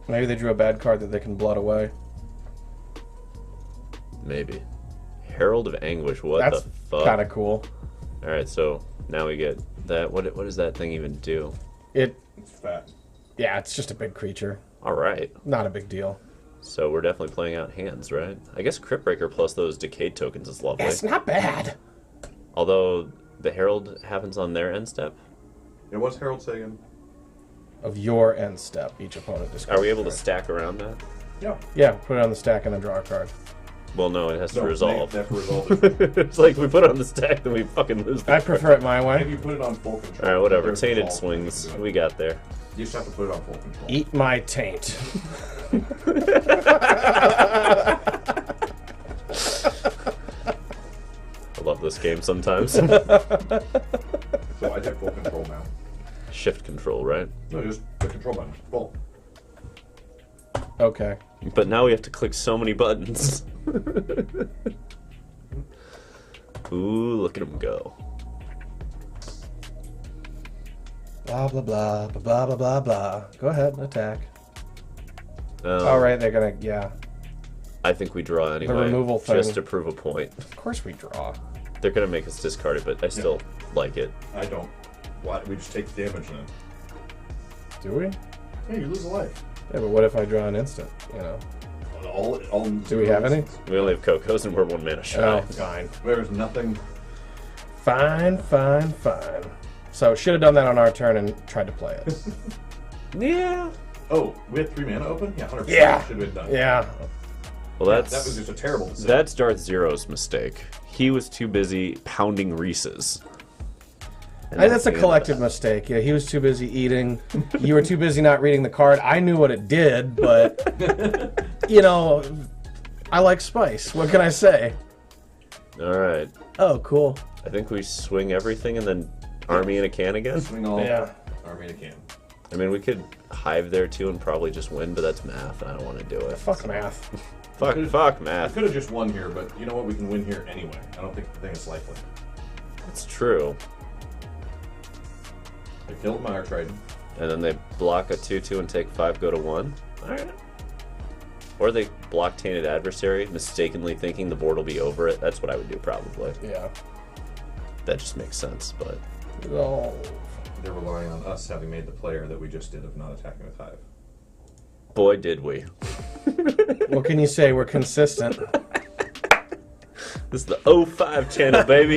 Maybe they drew a bad card that they can blood away. Maybe. Herald of Anguish. What That's the fuck? kind of cool. All right, so now we get that. What does that thing even do? It, It's fat. yeah, it's just a big creature. All right. Not a big deal. So we're definitely playing out hands, right? I guess Cryptbreaker plus those Decayed tokens is lovely. That's not bad. Although the Herald happens on their end step. It was Harold Sagan. Of your end step, each opponent discards. Are we able to a card. stack around that? Yeah. Yeah, put it on the stack and then draw a card. Well, no, it has to No, resolve. They have to resolve it. It's like we put it on the stack, then we fucking lose. I prefer it my If way. you put it on full control. All right, whatever. there's Tainted resolve. swings. You can do it. We got there. You just have to put it on full control. Eat my taint. I love this game sometimes. So I take full control now. Shift control, right? No, just the control button. Full. Okay. But now we have to click so many buttons. Ooh, look at him go. Blah, blah, blah, blah, blah, blah, blah. Go ahead, attack. Um, All right, they're gonna, yeah. I think we draw anyway. removal thing. Just to prove a point. Of course we draw. They're gonna make us discard it, but I still like it. I don't. Why? We just take damage then. Do we? Yeah, you lose a life. Yeah, but what if I draw an instant, you know? All Do we have any? We only have Cocos and we're 1 mana shy. Oh, fine. There's nothing. Fine, fine, fine. So, should have done that on our turn and tried to play it. Yeah. Oh, we had 3 mana open? Yeah, 100%. Yeah. Should have been done. Yeah. Well, That that's was just a terrible decision. that's Darth Zero's mistake. He was too busy pounding Reese's. And That's a the end of collective that. mistake. Yeah, he was too busy eating. You were too busy not reading the card. I knew what it did, but, you know, I like spice. What can I say? All right. Oh, cool. I think we swing everything and then army in a can again. Swing all. Yeah. Army can. I mean, we could hive there too and probably just win, but that's math. And I don't want to do it. Fuck math. Fuck I math. could have just won here, but you know what? We can win here anyway. I don't think the thing is likely. It's true. They killed Mire Triton. And then they block a 2/2 and take 5, go to 1. Alright. Or they block Tainted Adversary, mistakenly thinking the board will be over it. That's what I would do probably. Yeah. That just makes sense, but Oh. They're relying on us having made the player that we just did of not attacking with Hive. boy did we. What can you say? We're consistent. This is the 05 channel, baby.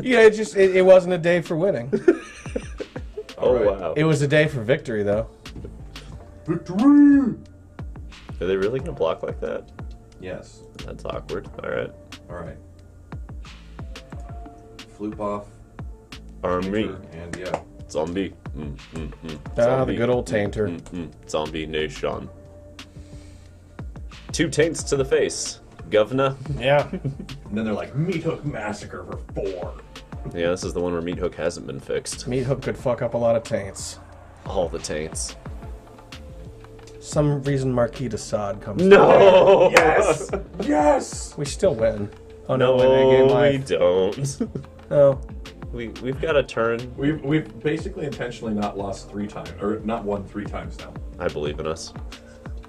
Yeah, it wasn't a day for winning. Oh Alright. wow. It was a day for victory, though. Victory! Are they really gonna block like that? Yes. That's awkward. Alright. Alright. Floop off. Army. And yeah. Zombie. Ah, Zombie. the good old tainter. Zombie nation. 2 taints to the face. Governor. Yeah. And then they're like, Meat Hook Massacre for 4. Yeah, this is the one where Meat Hook hasn't been fixed. Meat Hook could fuck up a lot of taints. All the taints. Some reason Marquis de Sade comes. No! Yes! Yes! We still win. Oh No, no, they gain we life. don't. No. we've got a turn. We've basically intentionally not lost 3 times, or not won 3 times now. I believe in us.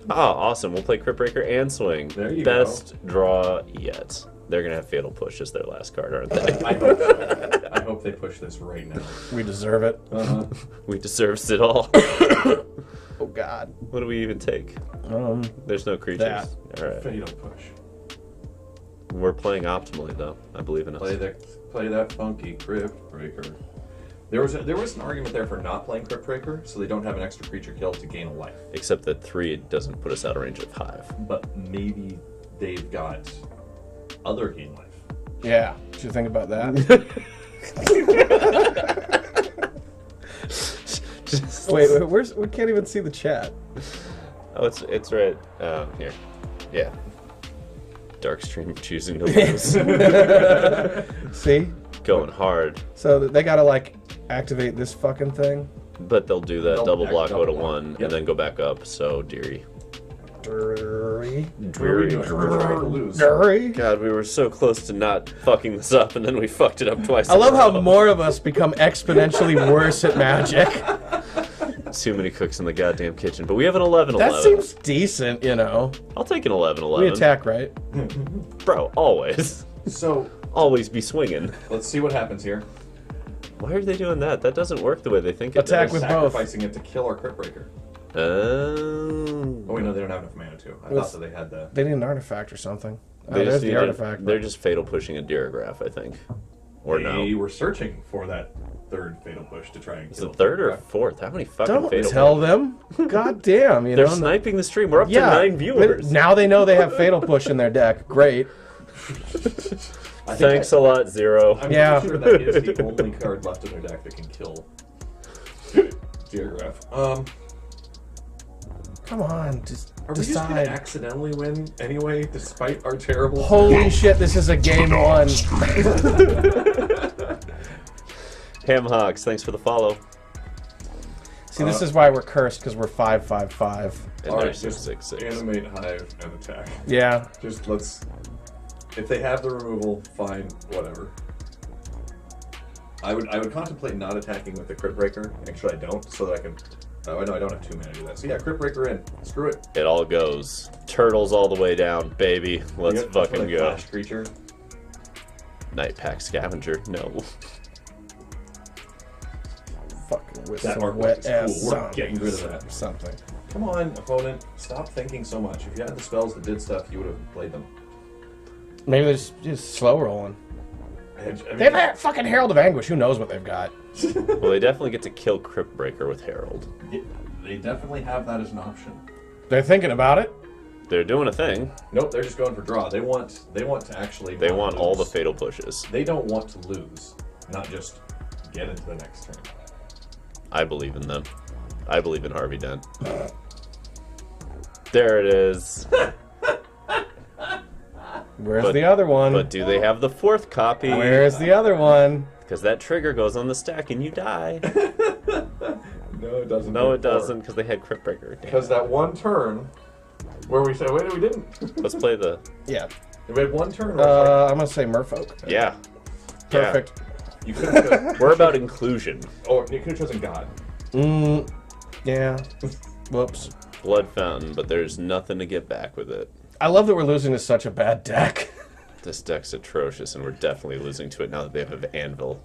Oh, awesome. We'll play Cryptbreaker and swing. There you Best draw yet. They're going to have Fatal Push as their last card, aren't they? I hope they push this right now. We deserve it. We deserves it all. Oh God. What do we even take? There's no creatures. That. All right. Fatal push. We're playing optimally, though. I believe in us. Play that funky Cryptbreaker. There was an argument there for not playing Cryptbreaker, so they don't have an extra creature kill to gain a life. Except that 3 doesn't put us out of range of Hive. But maybe they've got other gain life. Yeah. Did you think about that? Wait, where's? We can't even see the chat. Oh, it's right here. Yeah. Darkstream choosing to lose. See? Going hard. So they gotta like activate this fucking thing. But they'll do that They'll double act block, go to double block. 1, Yep. and then go back up. So, Deary. Dreary. Dreary. Lose. Dreary. God, we were so close to not fucking this up, and then we fucked it up twice. I in a love how row. more of us become exponentially worse at Magic. Too many cooks in the goddamn kitchen. But we have an 11-11. That seems decent, you know. I'll take an 11-11. We attack, right? Bro, always. So Always be swinging. let's see what happens here. Why are they doing that? That doesn't work the way they think it Attack does. with both. Sacrificing it to kill our Cryptbreaker. Oh. Oh wait, no, they don't have enough mana to. I thought that they had the. They need an artifact or something. Oh, They there's just the need artifact. They're just fatal pushing a Dirograph, I think. Or They no. were searching for that 3rd fatal push to try and Is kill. it 3rd or Cryptbreaker. 4th? How many fucking Don't fatal tell push? them. God damn, you They're know. sniping the stream. We're up Yeah. to 9 viewers. Now they know they have Fatal Push in their deck. Great. Thanks a lot, Zero. I'm Yeah. pretty sure that is the only card left in their deck that can kill Geograph. Come on, just Are we just gonna decide. accidentally win anyway, despite our terrible? Holy shit, this is a game 1. Hamhawks, thanks for the follow. See, this is why we're cursed, because we're 5/5/5. And All they're right, just 6/6/6. animate Hive and attack. Yeah. Just let's. If they have the removal, fine, whatever. I would contemplate not attacking with the Cryptbreaker. Actually, I don't, so that I can. Oh no, I don't have 2 mana to do that. So yeah, Cryptbreaker in. Screw it. It all goes. Turtles all the way down, baby. Let's Yep, that's fucking what I go. flash creature. Night Pack Scavenger. No. Fucking with That some artwork wet is ass cool. We're getting rid of zombies that. or something. Come on, opponent. Stop thinking so much. If you had the spells that did stuff, you would have played them. Maybe they're just slow rolling. I mean, They've had fucking Herald of Anguish. Who knows what they've got? Well, they definitely get to kill Cryptbreaker with Herald. they definitely have that as an option. They're thinking about it. They're doing a thing. Nope, they're just going for draw. They want to actually. They not want all the lose. fatal pushes. They don't want to lose, not just get into the next turn. I believe in them. I believe in Harvey Dent. There it is. Where's But- the other one? But do they have the 4th copy? Where's the other one? Because that trigger goes on the stack and you die. No, it doesn't. No, it doesn't, because they had Cryptbreaker. Damn. Because that one turn where we said, wait, we didn't. Let's play the... Yeah. We had one turn where it's like, I'm gonna say Merfolk. Yeah. Perfect. you could have. We're about inclusion. Or you could have chosen God. Yeah. Whoops. Blood Fountain, but there's nothing to get back with it. I love that we're losing to such a bad deck. This deck's atrocious, and we're definitely losing to it now that they have an anvil.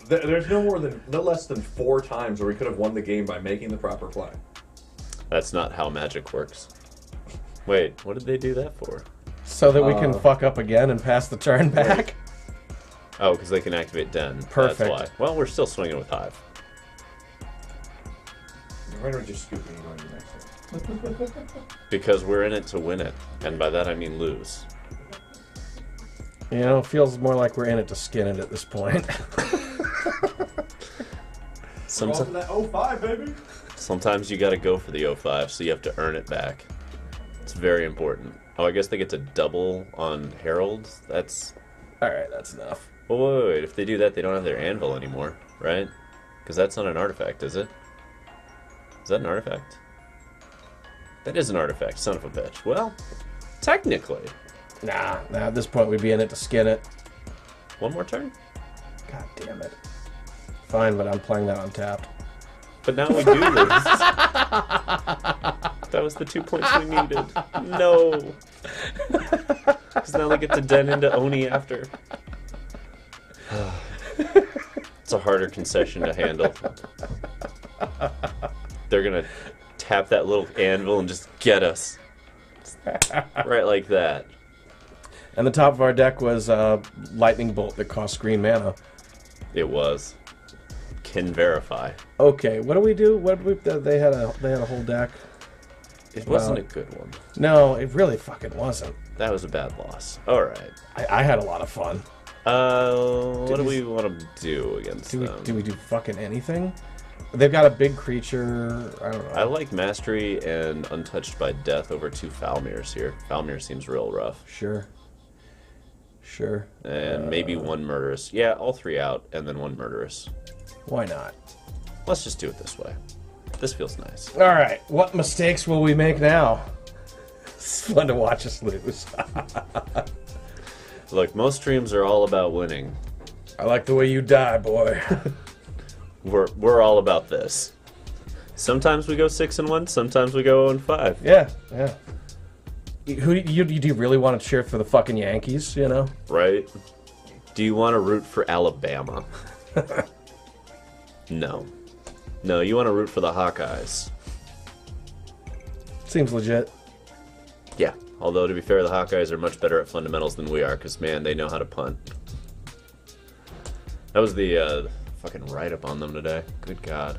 There's no less than 4 times where we could have won the game by making the proper play. That's not how Magic works. Wait, what did they do that for? So that we can fuck up again and pass the turn back. Oh, because they can activate Den. Perfect. That's why. Well, we're still swinging with Hive. Why don't we just scoop me going to the next one? Because we're in it to win it. And by that I mean lose. You know, it feels more like we're in it to skin it at this point. Sometimes, that 05, baby. sometimes you gotta go for the 05, so you have to earn it back. It's very important. Oh, I guess they get to double on Herald? That's... Alright, that's enough. Oh, wait, if they do that, they don't have their anvil anymore, right? Because that's not an artifact, is it? Is that an artifact? That is an artifact, son of a bitch. Well, technically. Nah, at this point we'd be in it to skin it. One more turn? God damn it. Fine, but I'm playing that untapped. But now we do lose. That was the 2 points we needed. No. Because now we get to den into Oni after. It's a harder concession to handle. They're going to tap that little anvil and just get us. Right like that. And the top of our deck was Lightning Bolt that cost green mana. It was. Can verify. Okay, what do we do? They had a whole deck. It wasn't a good one. No, it really fucking wasn't. That was a bad loss. All right. I had a lot of fun. What do we want to do against them? Do we do fucking anything? They've got a big creature. I don't know. I like Mastery and Untouched by Death over 2 Foulmires here. Foulmire seems real rough. Sure. And maybe 1 Murderous. Yeah, all 3 out, and then 1 Murderous. Why not? Let's just do it this way. This feels nice. All right. What mistakes will we make now? It's fun to watch us lose. Look, most streams are all about winning. I like the way you die, boy. We're all about this. Sometimes we go 6-1, sometimes we go 0-5. Yeah. Who do you really want to cheer for the fucking Yankees? You know? Right? Do you want to root for Alabama? No. No, you want to root for the Hawkeyes. Seems legit. Yeah. Although, to be fair, the Hawkeyes are much better at fundamentals than we are, because, man, they know how to punt. That was the fucking write-up on them today. Good God.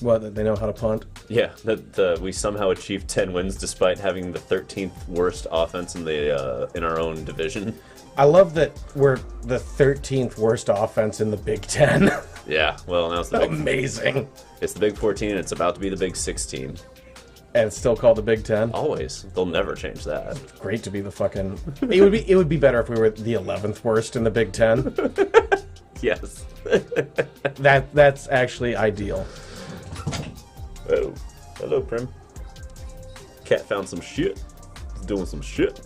What, that they know how to punt? Yeah, that we somehow achieved 10 wins despite having the 13th worst offense in the in our own division. I love that we're the 13th worst offense in the Big Ten. Yeah, well, now it's the big... Amazing. It's the Big 14, and it's about to be the Big 16. And it's still called the Big Ten? Always. They'll never change that. Great to be the fucking... It would be better if we were the 11th worst in the Big Ten. Yes. That's actually ideal. Oh, hello, Prim. Cat found some shit. He's doing some shit.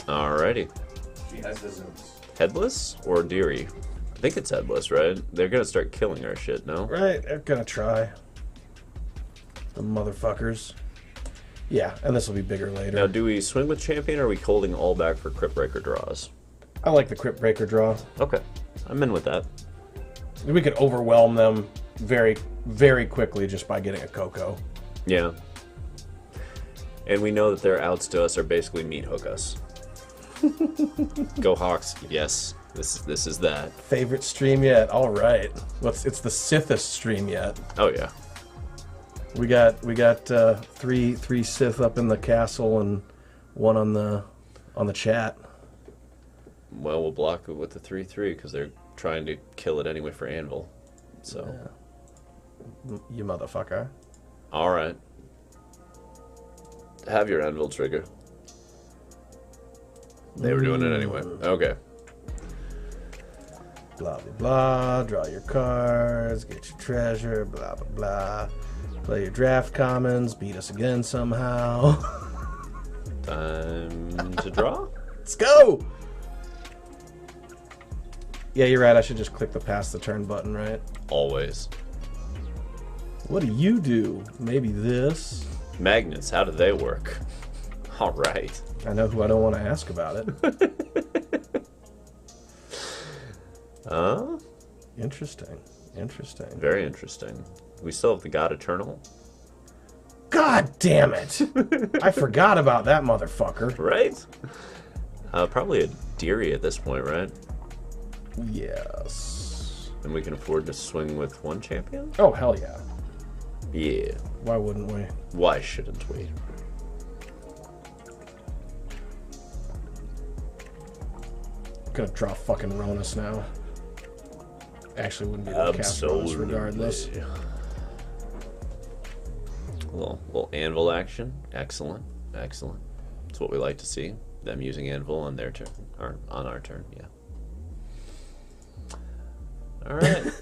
Alrighty. She has the zooms. Headless or Deary? I think it's headless, right? They're gonna start killing our shit, no? Right, they're gonna try. The motherfuckers. Yeah, and this will be bigger later. Now, do we swing with Champion, or are we holding all back for Cryptbreaker draws? I like the Cryptbreaker draw. Okay, I'm in with that. We could overwhelm them very, very quickly just by getting a Coco. Yeah. And we know that their outs to us are basically meat hook us. Go Hawks, yes. This is that. Favorite stream yet? All right. It's the Sithest stream yet. Oh yeah. We got three Sith up in the castle and one on the chat. Well, we'll block it with the 3/3 because they're trying to kill it anyway for Anvil. So. Yeah. You motherfucker. All right. Have your Anvil trigger. They were doing it anyway. Okay. Blah, blah, blah. Draw your cards. Get your treasure. Blah, blah, blah. Play your draft commons. Beat us again somehow. Time to draw? Let's go! Yeah, you're right. I should just click the pass the turn button, right? Always. What do you do? Maybe this. Magnets, how do they work? All right. I know who I don't want to ask about it. Interesting. Very interesting. We still have the God Eternal. God damn it! I forgot about that motherfucker. Right? Probably a Deary at this point, right? Yes. And we can afford to swing with one champion? Oh, hell yeah. Yeah. Why wouldn't we? Why shouldn't we? Gonna draw fucking Ronus now. Actually, wouldn't be able to cast Ronus regardless. Little Anvil action. Excellent. Excellent. That's what we like to see. Them using Anvil on their turn. Or on our turn, yeah. Alright.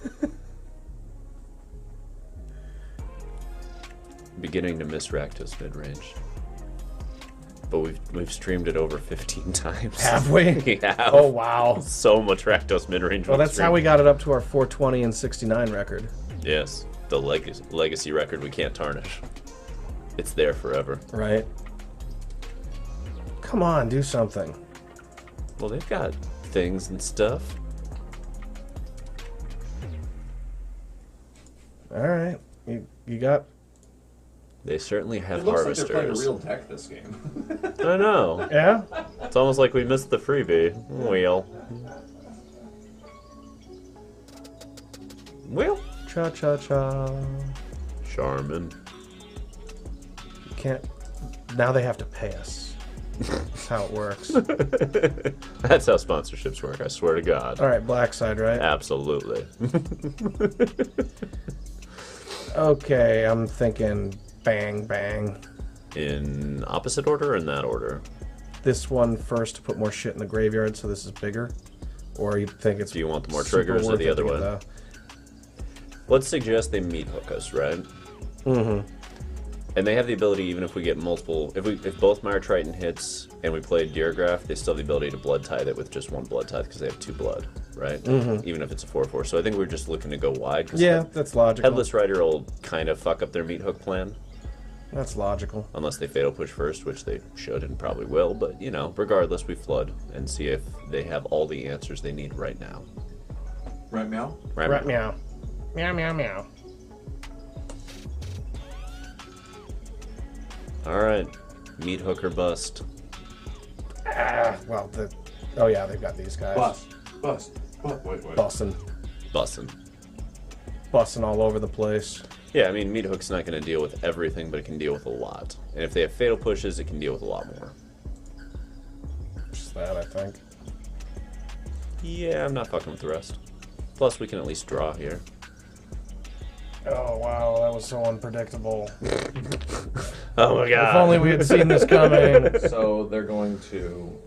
Beginning to miss Rakdos mid-range. But we've streamed it over 15 times. Have we? We have. Oh, wow. So much Rakdos mid-range. Well, that's how we got it up to our 420 and 69 record. Yes, the legacy record we can't tarnish. It's there forever. Right. Come on, do something. Well, they've got things and stuff. All right. You got... They certainly have It looks like harvesters. they're playing a real deck this game. I know. Yeah? It's almost like we missed the freebie. Wheel. Wheel. Cha-cha-cha. Charmin. You can't... Now they have to pay us. That's how it works. That's how sponsorships work, I swear to God. All right, black side, right? Absolutely. Okay, I'm thinking bang, bang. In opposite order or in that order? This one first to put more shit in the graveyard, so this is bigger? Or you think it's... Do you want the more super triggers or worth the it other to get one? Let's suggest they meat hook us, right? Mm-hmm. And they have the ability, even if we get multiple... If both Mire Triton hits and we play Deergraph, they still have the ability to blood tithe it with just one blood tithe because they have 2 blood, right? Mm-hmm. Even if it's a 4/4. So I think we're just looking to go wide. Yeah, that's logical. Headless Rider will kind of fuck up their meat hook plan. That's logical. Unless they fatal push first, which they should and probably will. But, you know, regardless, we flood and see if they have all the answers they need right now. Right, meow? Right, meow. Meow, meow, meow. Alright. Meat hook or bust. Ah, well, oh yeah, they've got these guys. Bust. Wait. Bussin'. Bussin' all over the place. Yeah, I mean, meat hook's not going to deal with everything, but it can deal with a lot. And if they have fatal pushes, it can deal with a lot more. Just that, I think. Yeah, I'm not fucking with the rest. Plus, we can at least draw here. Oh, wow, that was so unpredictable. Oh my If god. only we had seen this coming. So they're going to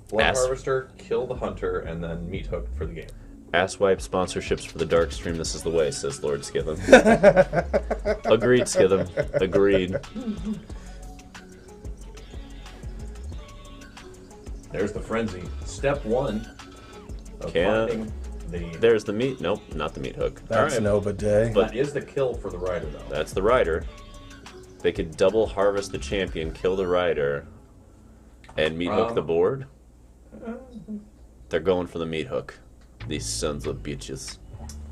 Blood Ass. Harvester, kill the Hunter, and then meat hook for the game. Asswipe sponsorships for the TheDarkStream. This is the way, says Lord Skitham. Agreed, Skitham. Agreed. There's the frenzy. Step 1 of Can't- finding the... There's the meat. Nope, not the meat hook. That's Alright, no bidet. But- That is the kill for the Rider, though. That's the rider. They could double harvest the champion, kill the rider, and meat hook the board. They're going for the meat hook. These sons of bitches.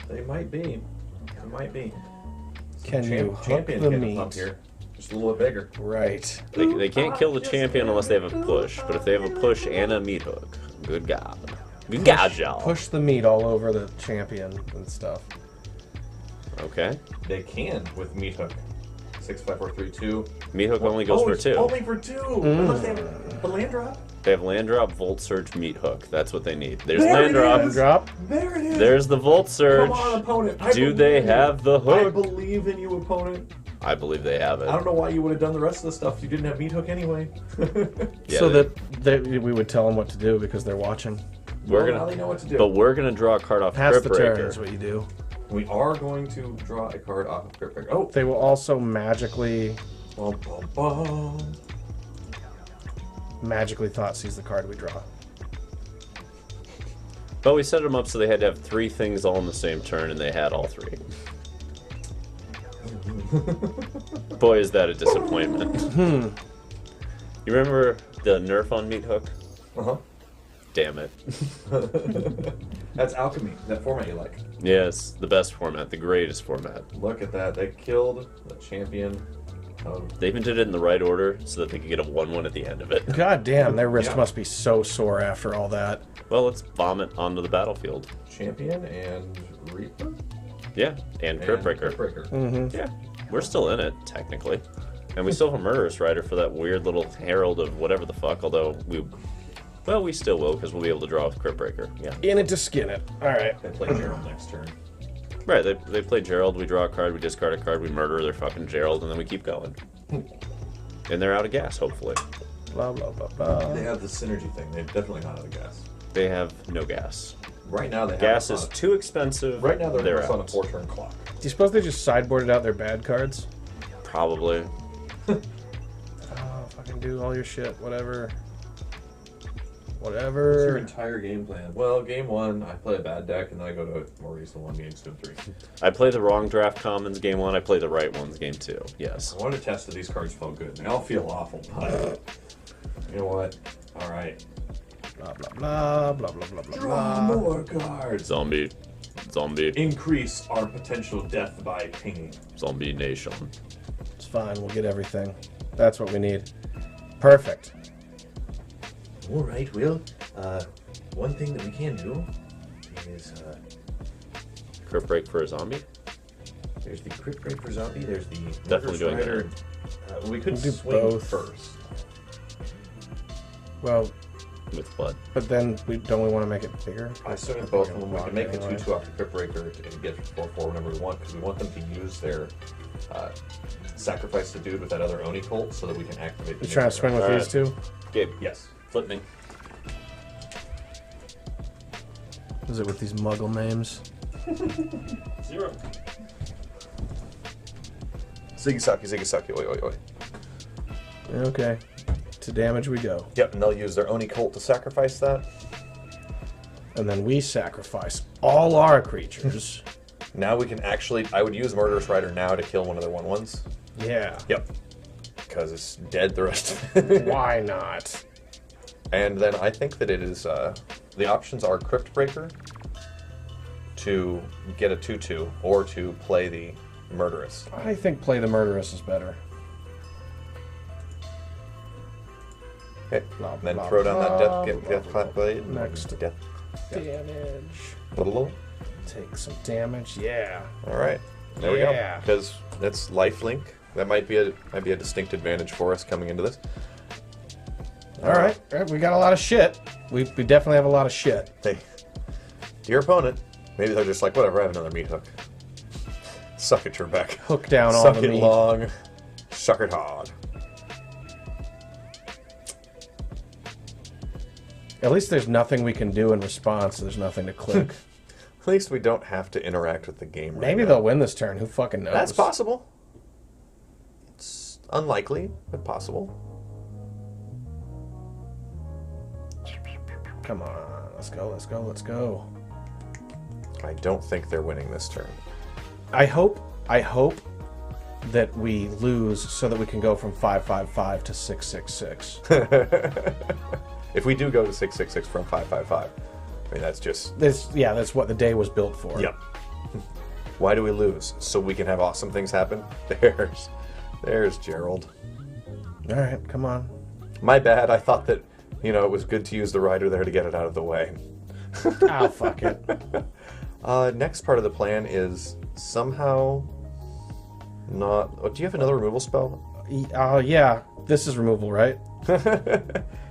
They might be. Can you hook Champion the getting a pump meat? here. Just a little bit bigger. Right. They can't kill the champion unless they have a push. But if they have a push and a meat hook, good God. Good God, y'all. Push the meat all over the champion and stuff. Okay. They can with meat hook. 6, 5, 4, 3, 2. Meat hook only goes for it's 2. Only for 2. Unless they have a land drop. They have land drop, volt surge, meat hook. That's what they need. There's There land it drop. is. Drop. There it is. There's the volt surge. Come on, opponent. I Do believe they in you. have the I hook? believe in you, opponent. I believe they have it. I don't know why you would have done the rest of the stuff. You didn't have meat hook anyway. Yeah, So they- that we would tell them what to do because they're watching. we're Now they gonna, know what to do. but we're gonna draw a card off Pass the turn Cryptbreaker. is what you do. We are going to draw a card off of Cryptbreaker. Oh! They will also magically Bum, bum, bum. thought sees the card we draw. But we set them up so they had to have 3 things all in the same turn, and they had all 3. Boy, is that a disappointment. You remember the nerf on meat hook? Uh-huh. Damn it. That's Alchemy, that format you like. Yes, the best format, the greatest format. Look at that. They killed the champion of... They even did it in the right order so that they could get a 1/1 at the end of it. God damn, their wrist Yeah. must be so sore after all that. Well, let's vomit onto the battlefield. Champion and Reaper? Yeah, and Cryptbreaker. Cryptbreaker. Yeah, we're still in it, technically. And we still have a Murderous Rider for that weird little herald of whatever the fuck, although we still will, because we'll be able to draw with Cryptbreaker. Yeah. In it to skin it. Alright. They play Gerald next turn. Right, they play Gerald, we draw a card, we discard a card, we murder their fucking Gerald, and then we keep going. And they're out of gas, hopefully. Blah, blah, blah, blah. They have the synergy thing. They're definitely not out of gas. They have no gas. Right now they have Gas us is on too expensive. Right now they're out. on a 4-turn clock. Do you suppose they just sideboarded out their bad cards? Probably. Oh, fuck Fucking do all your shit, whatever. What's your Whatever. entire game plan? Well, game 1, I play a bad deck, and then I go to more reasonable one, games 2 and 3. I play the wrong draft commons game 1. I play the right ones game 2. Yes. I wanted to test that these cards felt good. They all feel awful, but you know what? All right. Blah, blah, blah, blah, blah, blah, blah, Draw blah. more cards. Zombie Increase our potential death by pinging. Zombie Nation. It's fine, we'll get everything. That's what we need. Perfect. All right, Will. One thing that we can do is Cryptbreaker for a zombie. there's the Cryptbreaker zombie. There's the Definitely doing Strider. We could We'll do swing both. first. Well, With what? but then we want to make it bigger? I swing with both of them. We Block can make the anyway. 2/2 off the Cryptbreaker and get 4/4 whenever we want, because we want them to use their sacrifice the dude with that other Oni cult so that we can activate the You trying to swing with Alright. these two? Gabe, Yes. flip me. Is it with these muggle names? 0. Ziggy-sucky, oi. Okay. To damage we go. Yep, and they'll use their Oni cult to sacrifice that. And then we sacrifice all our creatures. Now we can actually... I would use Murderous Rider now to kill one of their 1/1s. Yeah. Yep. Because it's dead the rest of it. Why not? And then I think that it is... the options are Cryptbreaker to get a 2/2 or to play the Murderous. I think play the murderess is better. Okay. Blah, And then blah, throw down that blah, death blah, clap blade. Next. Death. Damage. All Take some damage. Yeah. right. There we Yeah. go. Because that's lifelink. That might be a distinct advantage for us coming into this. All right. We got a lot of shit. We definitely have a lot of shit. Hey, to your opponent, maybe they're just like, whatever, I have another meat hook. Suck it, Trebek. Hook down all Suck the it meat. long. Suck it hard. At least there's nothing we can do in response. There's nothing to click. At least we don't have to interact with the game right Maybe now. they'll win this turn. Who fucking knows? That's possible. It's unlikely, but possible. Come on. Let's go. Let's go. Let's go. I don't think they're winning this turn. I hope that we lose so that we can go from 555 to 666. If we do go to 666 from 555, I mean, that's just... That's what the day was built for. Yep. Why do we lose? So we can have awesome things happen? There's Gerald. All right, come on. My bad. I thought that, it was good to use the rider there to get it out of the way. Ah, fuck it. Next part of the plan is somehow not... Oh, do you have another removal spell? Yeah. This is removal, right?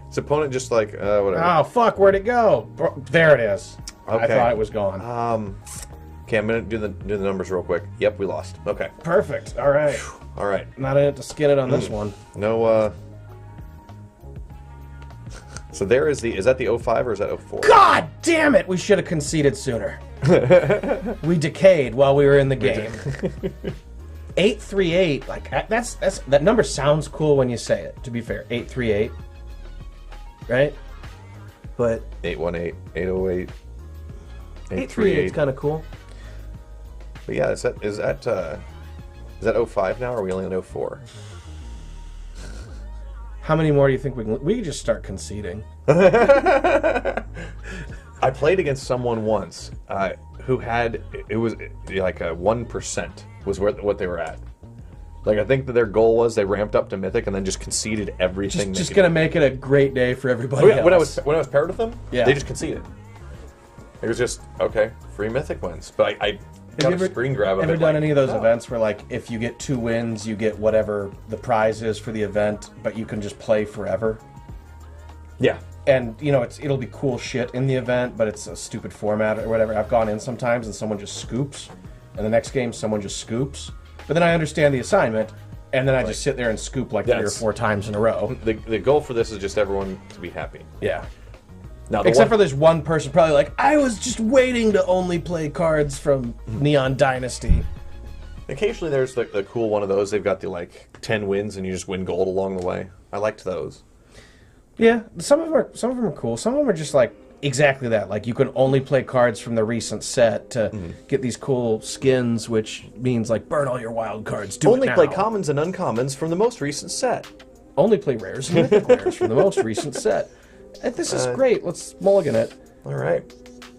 His opponent just like, whatever. Oh, fuck. Where'd it go? There it is. I Okay. thought it was gone. Okay, I'm going to do the numbers real quick. Yep, we lost. Okay. Perfect. All right. All right. Not in it to skin it on this one. No, So there is is that the 05 or is that 04? God damn it! We should have conceded sooner. We decayed while we were in the game. 838. Like that number sounds cool when you say it. To be fair, 838. Right? But 818, 808, 838 is kind of cool. But yeah, is that 05 now, or are we only on 04? How many more do you think we can? We could just start conceding. I played against someone once who had it was like a 1% was what they were at. Like, I think that their goal was they ramped up to Mythic and then just conceded everything. Just gonna make it a great day for everybody else. When I was paired with them, Yeah. they just conceded. It was just okay, free Mythic wins. But I got a screen grab of Ever it. done like, any of those oh. events where, like, if you get 2 wins, you get whatever the prize is for the event, but you can just play forever? Yeah. And, it'll be cool shit in the event, but it's a stupid format or whatever. I've gone in sometimes and someone just scoops, and the next game someone just scoops. But then I understand the assignment, and then I just sit there and scoop like 3 or 4 times in a row. The goal for this is just everyone to be happy. Yeah. Now, Except for there's one person probably like, I was just waiting to only play cards from Neon Dynasty. occasionally there's the cool one of those. They've got the 10 wins and you just win gold along the way. I liked those. Yeah, some of them are cool. Some of them are just like exactly that. Like you can only play cards from the recent set to get these cool skins, which means like burn all your wild cards. Only play commons and uncommons from the most recent set. Only play rares and mythic rares from the most recent set. And this is great. Let's mulligan it. All right,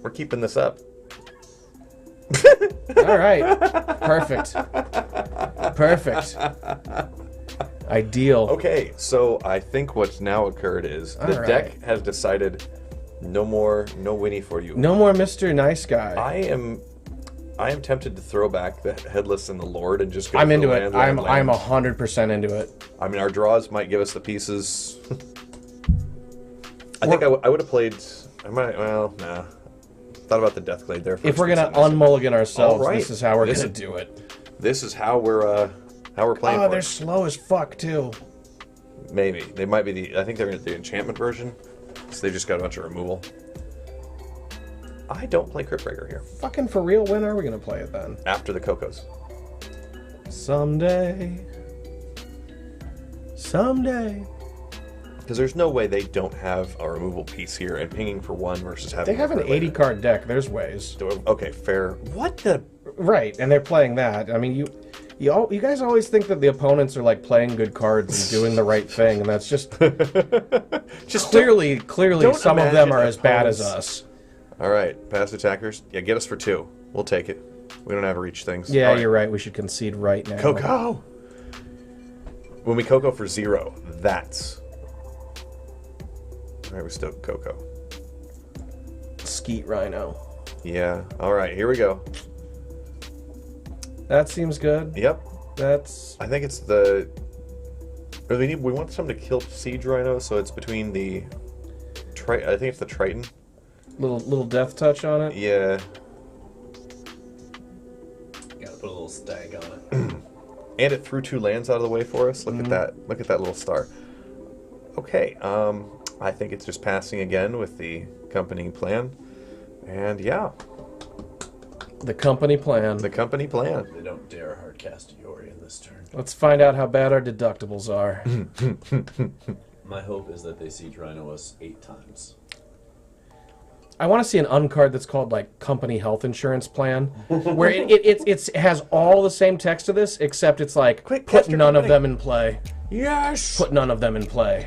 we're keeping this up. All right. Perfect. Perfect. Ideal. Okay, so I think what's now occurred is the deck has decided no Winnie for you. No more Mr. Nice Guy. I am tempted to throw back the Headless and the Lord and just go I'm for into land, it. land, I'm land. 100% into it. I mean, our draws might give us the pieces. I think I would have played. I might. Well, nah. Thought about the Deathglade there. If we're gonna unmulligan ourselves, All right. this is how we're gonna do it. This is how we're playing. Oh, for they're it. slow as fuck too. Maybe they might be the. I think they're the enchantment version, so they just got a bunch of removal. I don't play Cryptbreaker here. Fucking for real, when are we gonna play it then? After the Cocos. Someday. Someday. Because there's no way they don't have a removal piece here, and pinging for one versus having. They have an 80 card deck. There's ways. Okay, fair. What the? Right, and they're playing that. I mean, you guys always think that the opponents are like playing good cards and doing the right thing, and that's just clearly don't some of them imagine are as bad as opponents- us. All right, pass attackers. Yeah, get us for 2. We'll take it. We don't have to reach things. Yeah, All right. you're right. We should concede right now. Coco. When we Coco for 0, that's. All right, we still Coco. Skeet Rhino. Yeah. All right, here we go. That seems good. Yep. That's. I think it's the. Or we want something to kill Siege Rhino, so it's between the. I think it's the Triton. Little death touch on it. Yeah. Gotta put a little stag on it. And it threw 2 lands out of the way for us. Look at that. Look at that little star. Okay. I think it's just passing again with the accompanying plan. And yeah. The company plan. The company plan. They don't dare hardcast Yorion this turn. Let's find out how bad our deductibles are. My hope is that they siege Rhino us 8 times. I want to see an uncard that's called like company health insurance plan, where it has all the same text to this, except it's like Quick, put cast your none of company. them in play. Yes! Put none of them in play.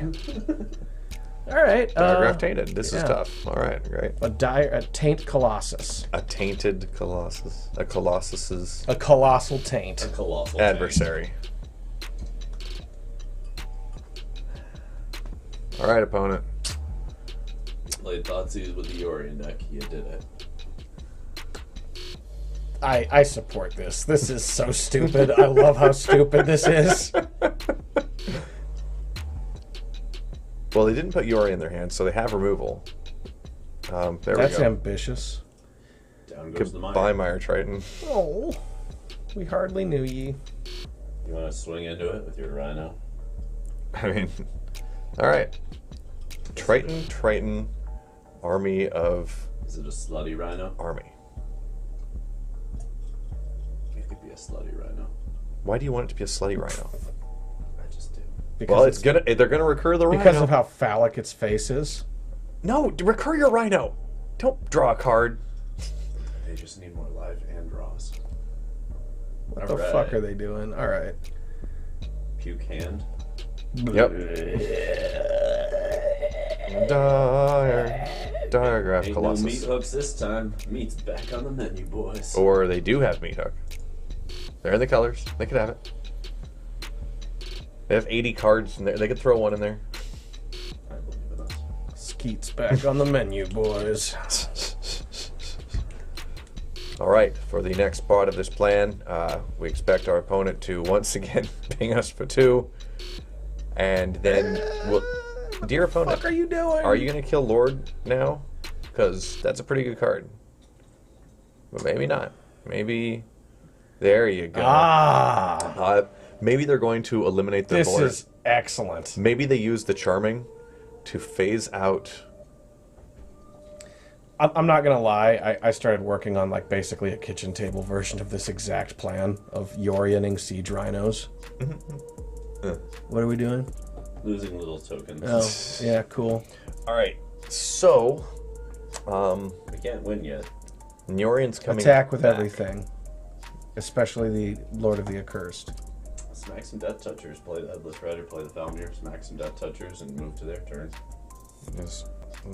All right. Diagraph tainted. This is yeah. tough. All right, great. A taint colossus. A tainted colossus. A colossus's A colossal taint. Colossal adversary. All right, opponent. Played Thoughtseize with the Yorion deck. You did it. I support this. This is so stupid. I love how stupid this is. Well, they didn't put Yori in their hands, so they have removal. There That's we go. ambitious. Down goes the Goodbye, mine. Mire Triton. Oh, we hardly knew ye. You want to swing into it with your Rhino? I mean, all right. Triton, army of Is it a slutty Rhino? army. It could be a slutty Rhino. Why do you want it to be a slutty rhino? I just do. Because Well, they're gonna recur the rhino. because of how phallic its face is. No, recur your rhino. Don't draw a card. They just need more life and draws. What the fuck are they doing? All right. Puke hand. Yep. Diagraph Ain't no Colossus. meat hooks this time. Meat's back on the menu, boys. Or they do have meat hook. They're in the colors. They could have it. They have 80 cards in there. They could throw one in there. I believe in us. Skeet's back on the menu, boys. All right, for the next part of this plan, we expect our opponent to once again ping us for 2. And then we'll... Dear opponent, What the fuck are you doing? are you going to kill Lord now? Because that's a pretty good card. But maybe not. Maybe... There you go. Ah, Maybe they're going to eliminate the this Lord. is excellent. Maybe they use the Charming to phase out... I'm not gonna lie. I started working on like basically a kitchen table version of this exact plan of Yorioning siege rhinos. What are we doing? Losing little tokens. Oh, yeah, cool. All right. So, We can't win yet. Yorion's coming. Attack with back. everything, especially the Lord of the Accursed. Smack some Death Touchers, play the Headless Rider, play the Foulmire, smack some Death Touchers, and move to their turn. Yes. I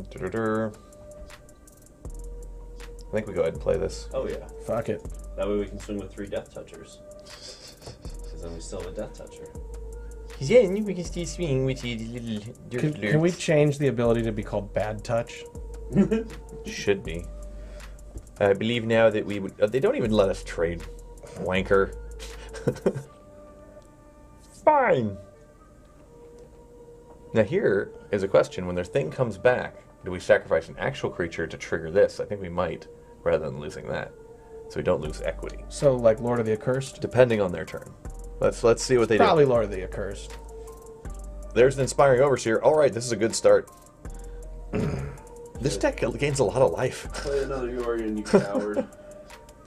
think we go ahead and play this. Oh yeah. Fuck it. That way we can swing with 3 Death Touchers. Because then we still have a Death Toucher. Then we can still swing with the little Can we change the ability to be called Bad Touch? Should be. I believe now that we would. They don't even let us trade. Wanker. Fine. Now here is a question: when their thing comes back, do we sacrifice an actual creature to trigger this? I think we might, rather than losing that, so we don't lose equity. So, like Lord of the Accursed? Depending on their turn. Let's see what they Probably do. Lord of the Accursed. There's an Inspiring Overseer. All right, this is a good start. This deck gains a lot of life. Play another Yorion, you coward.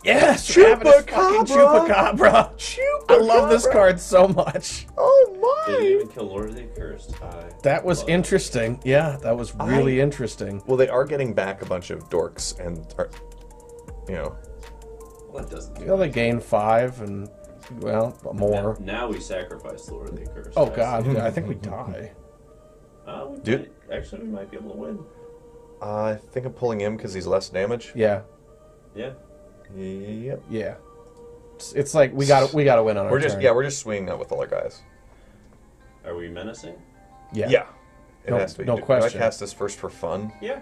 Yes! Chupacabra! Chupacabra! I love this card so much. Oh Did you my! even kill Lord of the Accursed? That was interesting. Yeah, that was really interesting. Well, they are getting back a bunch of dorks and, you know. Well, that doesn't do You know, they gain 5 and, well, more. Now we sacrifice Lord of the Accursed. Oh, God. I think we die. Dude. Actually, we might be able to win. I think I'm pulling him because he's less damage. Yeah. Yeah. Yep. Yeah. It's like we gotta win on our turn. We're just swinging that with all our guys. Are we menacing? Yeah. Yeah. It No- has to be. no Do question. I cast this first for fun? Yeah.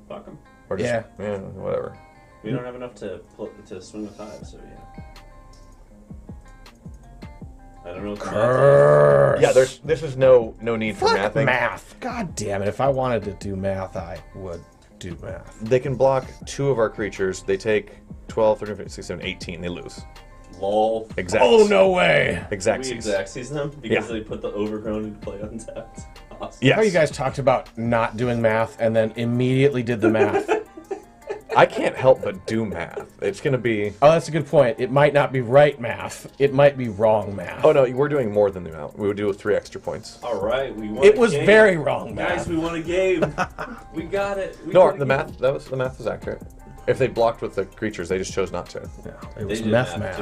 Fuck them. Or just, Yeah. whatever. We don't have enough to swing with 5, so yeah. I don't know what the math Curse. Yeah, this is no need for Fuck mathing. math. God damn it. If I wanted to do math, I would do math. They can block 2 of our creatures. They take 12, 13, 14, 16, 17, 18. They lose. is. LOL. Exact. Oh, no way. Exact. We Xaxes them because Yeah. they put the Overgrown into play untapped. Awesome. Yes. How you guys talked about not doing math and then immediately did the math. I can't help but do math. It's going to be... Oh, that's a good point. It might not be right math. It might be wrong math. Oh, no, we're doing more than the amount. We would do 3 extra points. All right, we won. It a was game. very wrong math. Guys, we won a game. We got it. We No, won a the game. math was accurate. If they blocked with the creatures, they just chose not to. No, it They was did math math,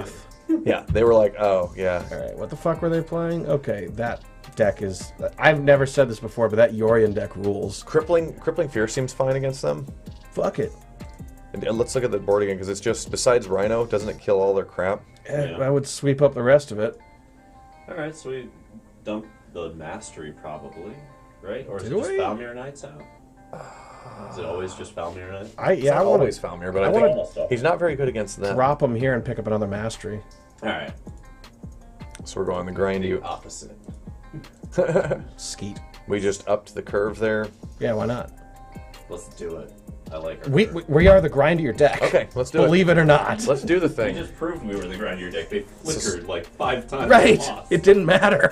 math. Yeah, they were like, oh, yeah. All right, what the fuck were they playing? Okay, that deck is... I've never said this before, but that Yorion deck rules. Crippling Fear seems fine against them. Fuck it. And let's look at the board again, because it's just, besides Rhino, doesn't it kill all their crap? Yeah. I would sweep up the rest of it. All right, so we dump the Mastery probably, right? Or is Did it just we? Foulmire Knights out? Is it always just Foulmire Knight? I It's not want always to Foulmire, but I I wanna- think he's not very good against them. drop them here and pick up another mastery. All right, So we're going the grindy. opposite. Skeet. We just upped the curve there. Yeah, why not? Let's do it. I like our We are the grindier deck. Okay, let's do Believe it or not. Let's do the We thing. just proved we were the grindier deck. They flickered like 5 times. Right. and lost. It didn't matter.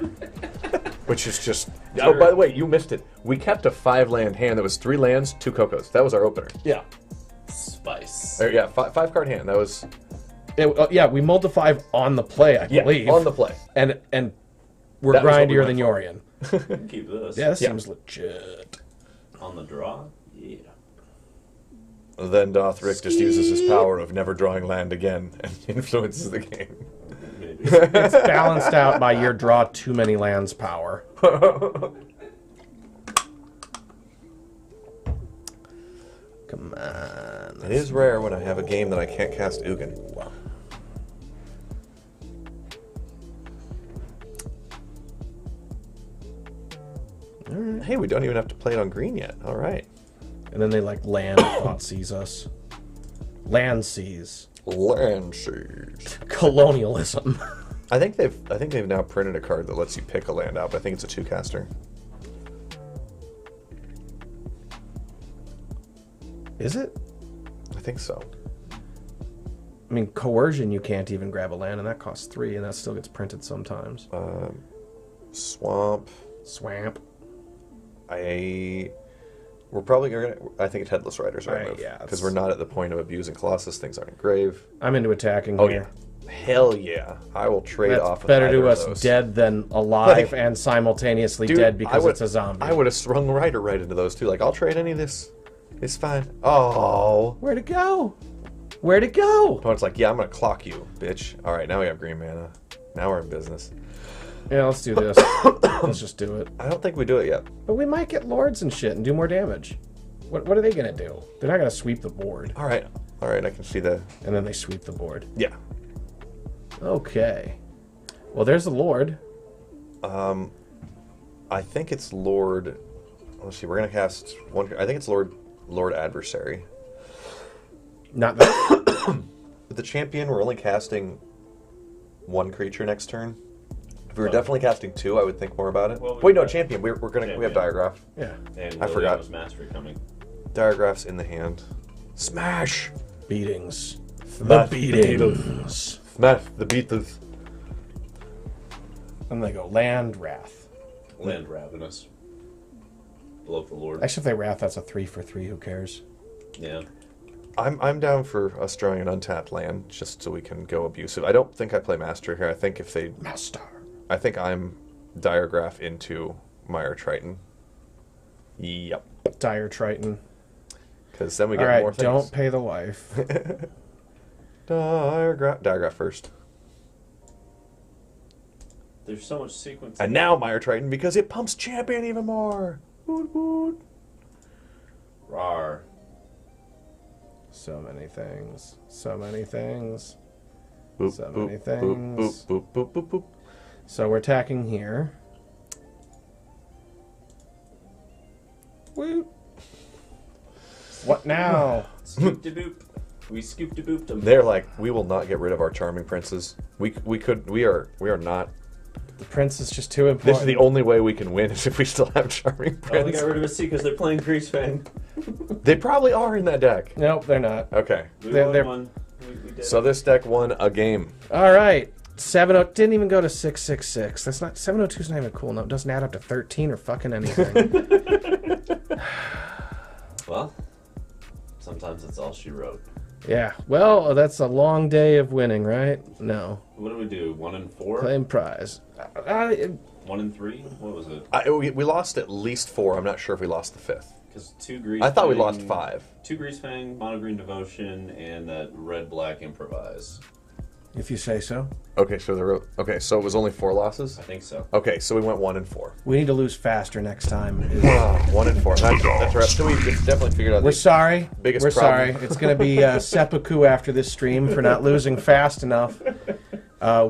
Which is just... Oh, by the way, you missed it. We kept a 5-land hand that was 3 lands, 2 Cocos. That was our opener. Yeah. Spice. Yeah, 5-card hand. That was... Yeah, we mulled to 5 on the play, I believe. on the play. And we're That was what we grindier went than for. Yorion. Keep this. Yeah, this Yeah. seems legit. On the draw. Yeah. Then Dothric just uses his power of never drawing land again and influences the game. Maybe. It's balanced out by your draw too many lands power. Come on. It is rare when I have a game that I can't cast Ugin. Hey, we don't even have to play it on green yet. All right. And then they like land thought sees us. Land sees. Land seeds. Colonialism. I think they've now printed a card that lets you pick a land out, but I think it's a 2-caster. Is it? I think so. I mean, coercion, you can't even grab a land, and that costs 3, and that still gets printed sometimes. Swamp. Swamp. We're probably gonna. I think it's Headless Riders, right? Right, yeah, Because we're not at the point of abusing Colossus. Things aren't in grave. I'm into attacking Oh here. yeah. Hell yeah. I will trade That's off with better either to of us those. dead than alive Like, and simultaneously Dude, dead because it's a zombie. I would have sprung Rider right into those too. Like, I'll trade any of this. It's fine. Oh. Where'd it go? Where'd it go? Opponent's like, yeah, I'm going to clock you, bitch. All right, now we have green mana. Now we're in business. Yeah, let's do this. Let's just do it. I don't think we do it yet. But we might get lords and shit and do more damage. What are they gonna do? They're not gonna sweep the board. All right, I can see the... And then they sweep the board. Yeah. Okay. Well, there's the lord. I think it's Lord... Let's see, we're going to cast one... I think it's Lord Adversary. Not that. With the champion, we're only casting one creature next turn. If we were definitely casting two, I would think more about it. Well, Wait, no, champion. We have Diagraph. Yeah. And I forgot. Liliana's Mastery coming. Diagraph's in the hand. Smash! Beatings. Smash The beatings. Smash the Beatles. And they go land wrath. Land Ravenous. Blow up the Lord. Actually, if they wrath, that's a 3 for 3. Who cares? Yeah. I'm down for us drawing an untapped land just so we can go abusive. I don't think I play Master here. I think if they... Master. I think I'm Diagraph into Mire Triton. Yep. Dire Triton. Because then we All get right, more things. don't pay the life. Diagraph first. There's so much sequence. And now Mire Triton because it pumps champion even more. Woot woot. Rawr. So many things. So many things. Boop, So boop, many boop, things. boop, boop, boop, boop, boop. So we're attacking here. Woot. What now? Scoop de boop. We scoop de booped them. They're like, we will not get rid of our charming princes. We are not. The prince is just too important. This is the only way we can win is if we still have charming Oh, they prince. got rid of a C because they're playing Greasefang. They probably are in that deck. Nope, they're not. Okay. We They're- won they're- one. We did So it. this deck won a game. All right. 7-0 didn't even go to 666. That's not 702 is not even cool. No, it doesn't add up to 13 or fucking anything. Well, sometimes it's all she wrote. Yeah. Well, that's a long day of winning, right? No. What did we do? 1 and 4? Claim prize. 1 and 3? What was it? We lost at least 4. I'm not sure if we lost the 5th. Because 2 Greasefang. I thought we lost 5. 2 Greasefang, Mono Green Devotion, and that Red-Black Improvise. If you say so. Okay, so so it was only 4 losses. I think so. Okay, so we went 1 and 4. We need to lose faster next time. 1 and 4. That's right. So we definitely figured out. We're sorry. biggest We're problem. sorry. It's going to be seppuku after this stream for not losing fast enough.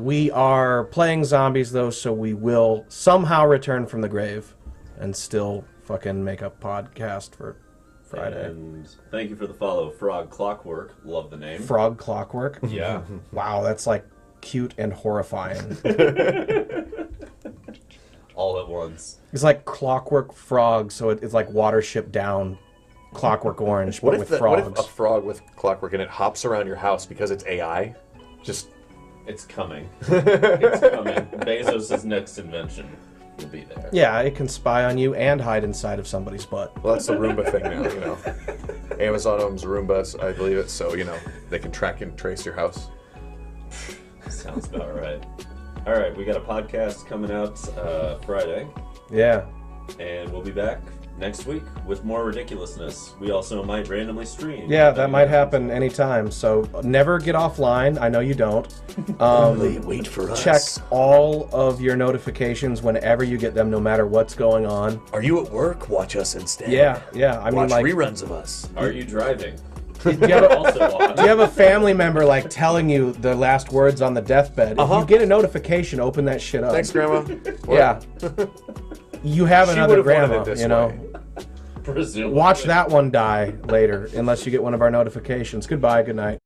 We are playing zombies, though, so we will somehow return from the grave and still fucking make a podcast for Friday. And thank you for the follow, Frog Clockwork. Love the name. Frog Clockwork. Yeah. Wow, that's like cute and horrifying. All at once. It's like Clockwork Frog, so it's like Watership Down, Clockwork Orange, but with what frogs. if a frog with clockwork and it hops around your house because it's AI? Just It's coming. It's coming. Bezos' next invention will be there. Yeah, it can spy on you and hide inside of somebody's butt. well, that's the Roomba thing now. You know, Amazon owns Roombas, I believe it. So you know they can track and trace your house. Sounds about right. All right, we got a podcast coming out Friday, Yeah. and we'll be back next week with more ridiculousness. We also might randomly stream. Yeah, that might happen anytime. So never get offline. I know you don't. Wait for us. Check all of your notifications whenever you get them, no matter what's going on. Are you at work? Watch us instead. Yeah, yeah. I mean, Watch like, reruns of us. Are you driving? do you have a, Also on. do you have a family member like telling you the last words on the deathbed? If you get a notification, open that shit up. Thanks, Grandma. Yeah. You have She another would've wanted grandma, it this you know. way. Presumably. Watch that one die later, unless you get one of our notifications. Goodbye, good night.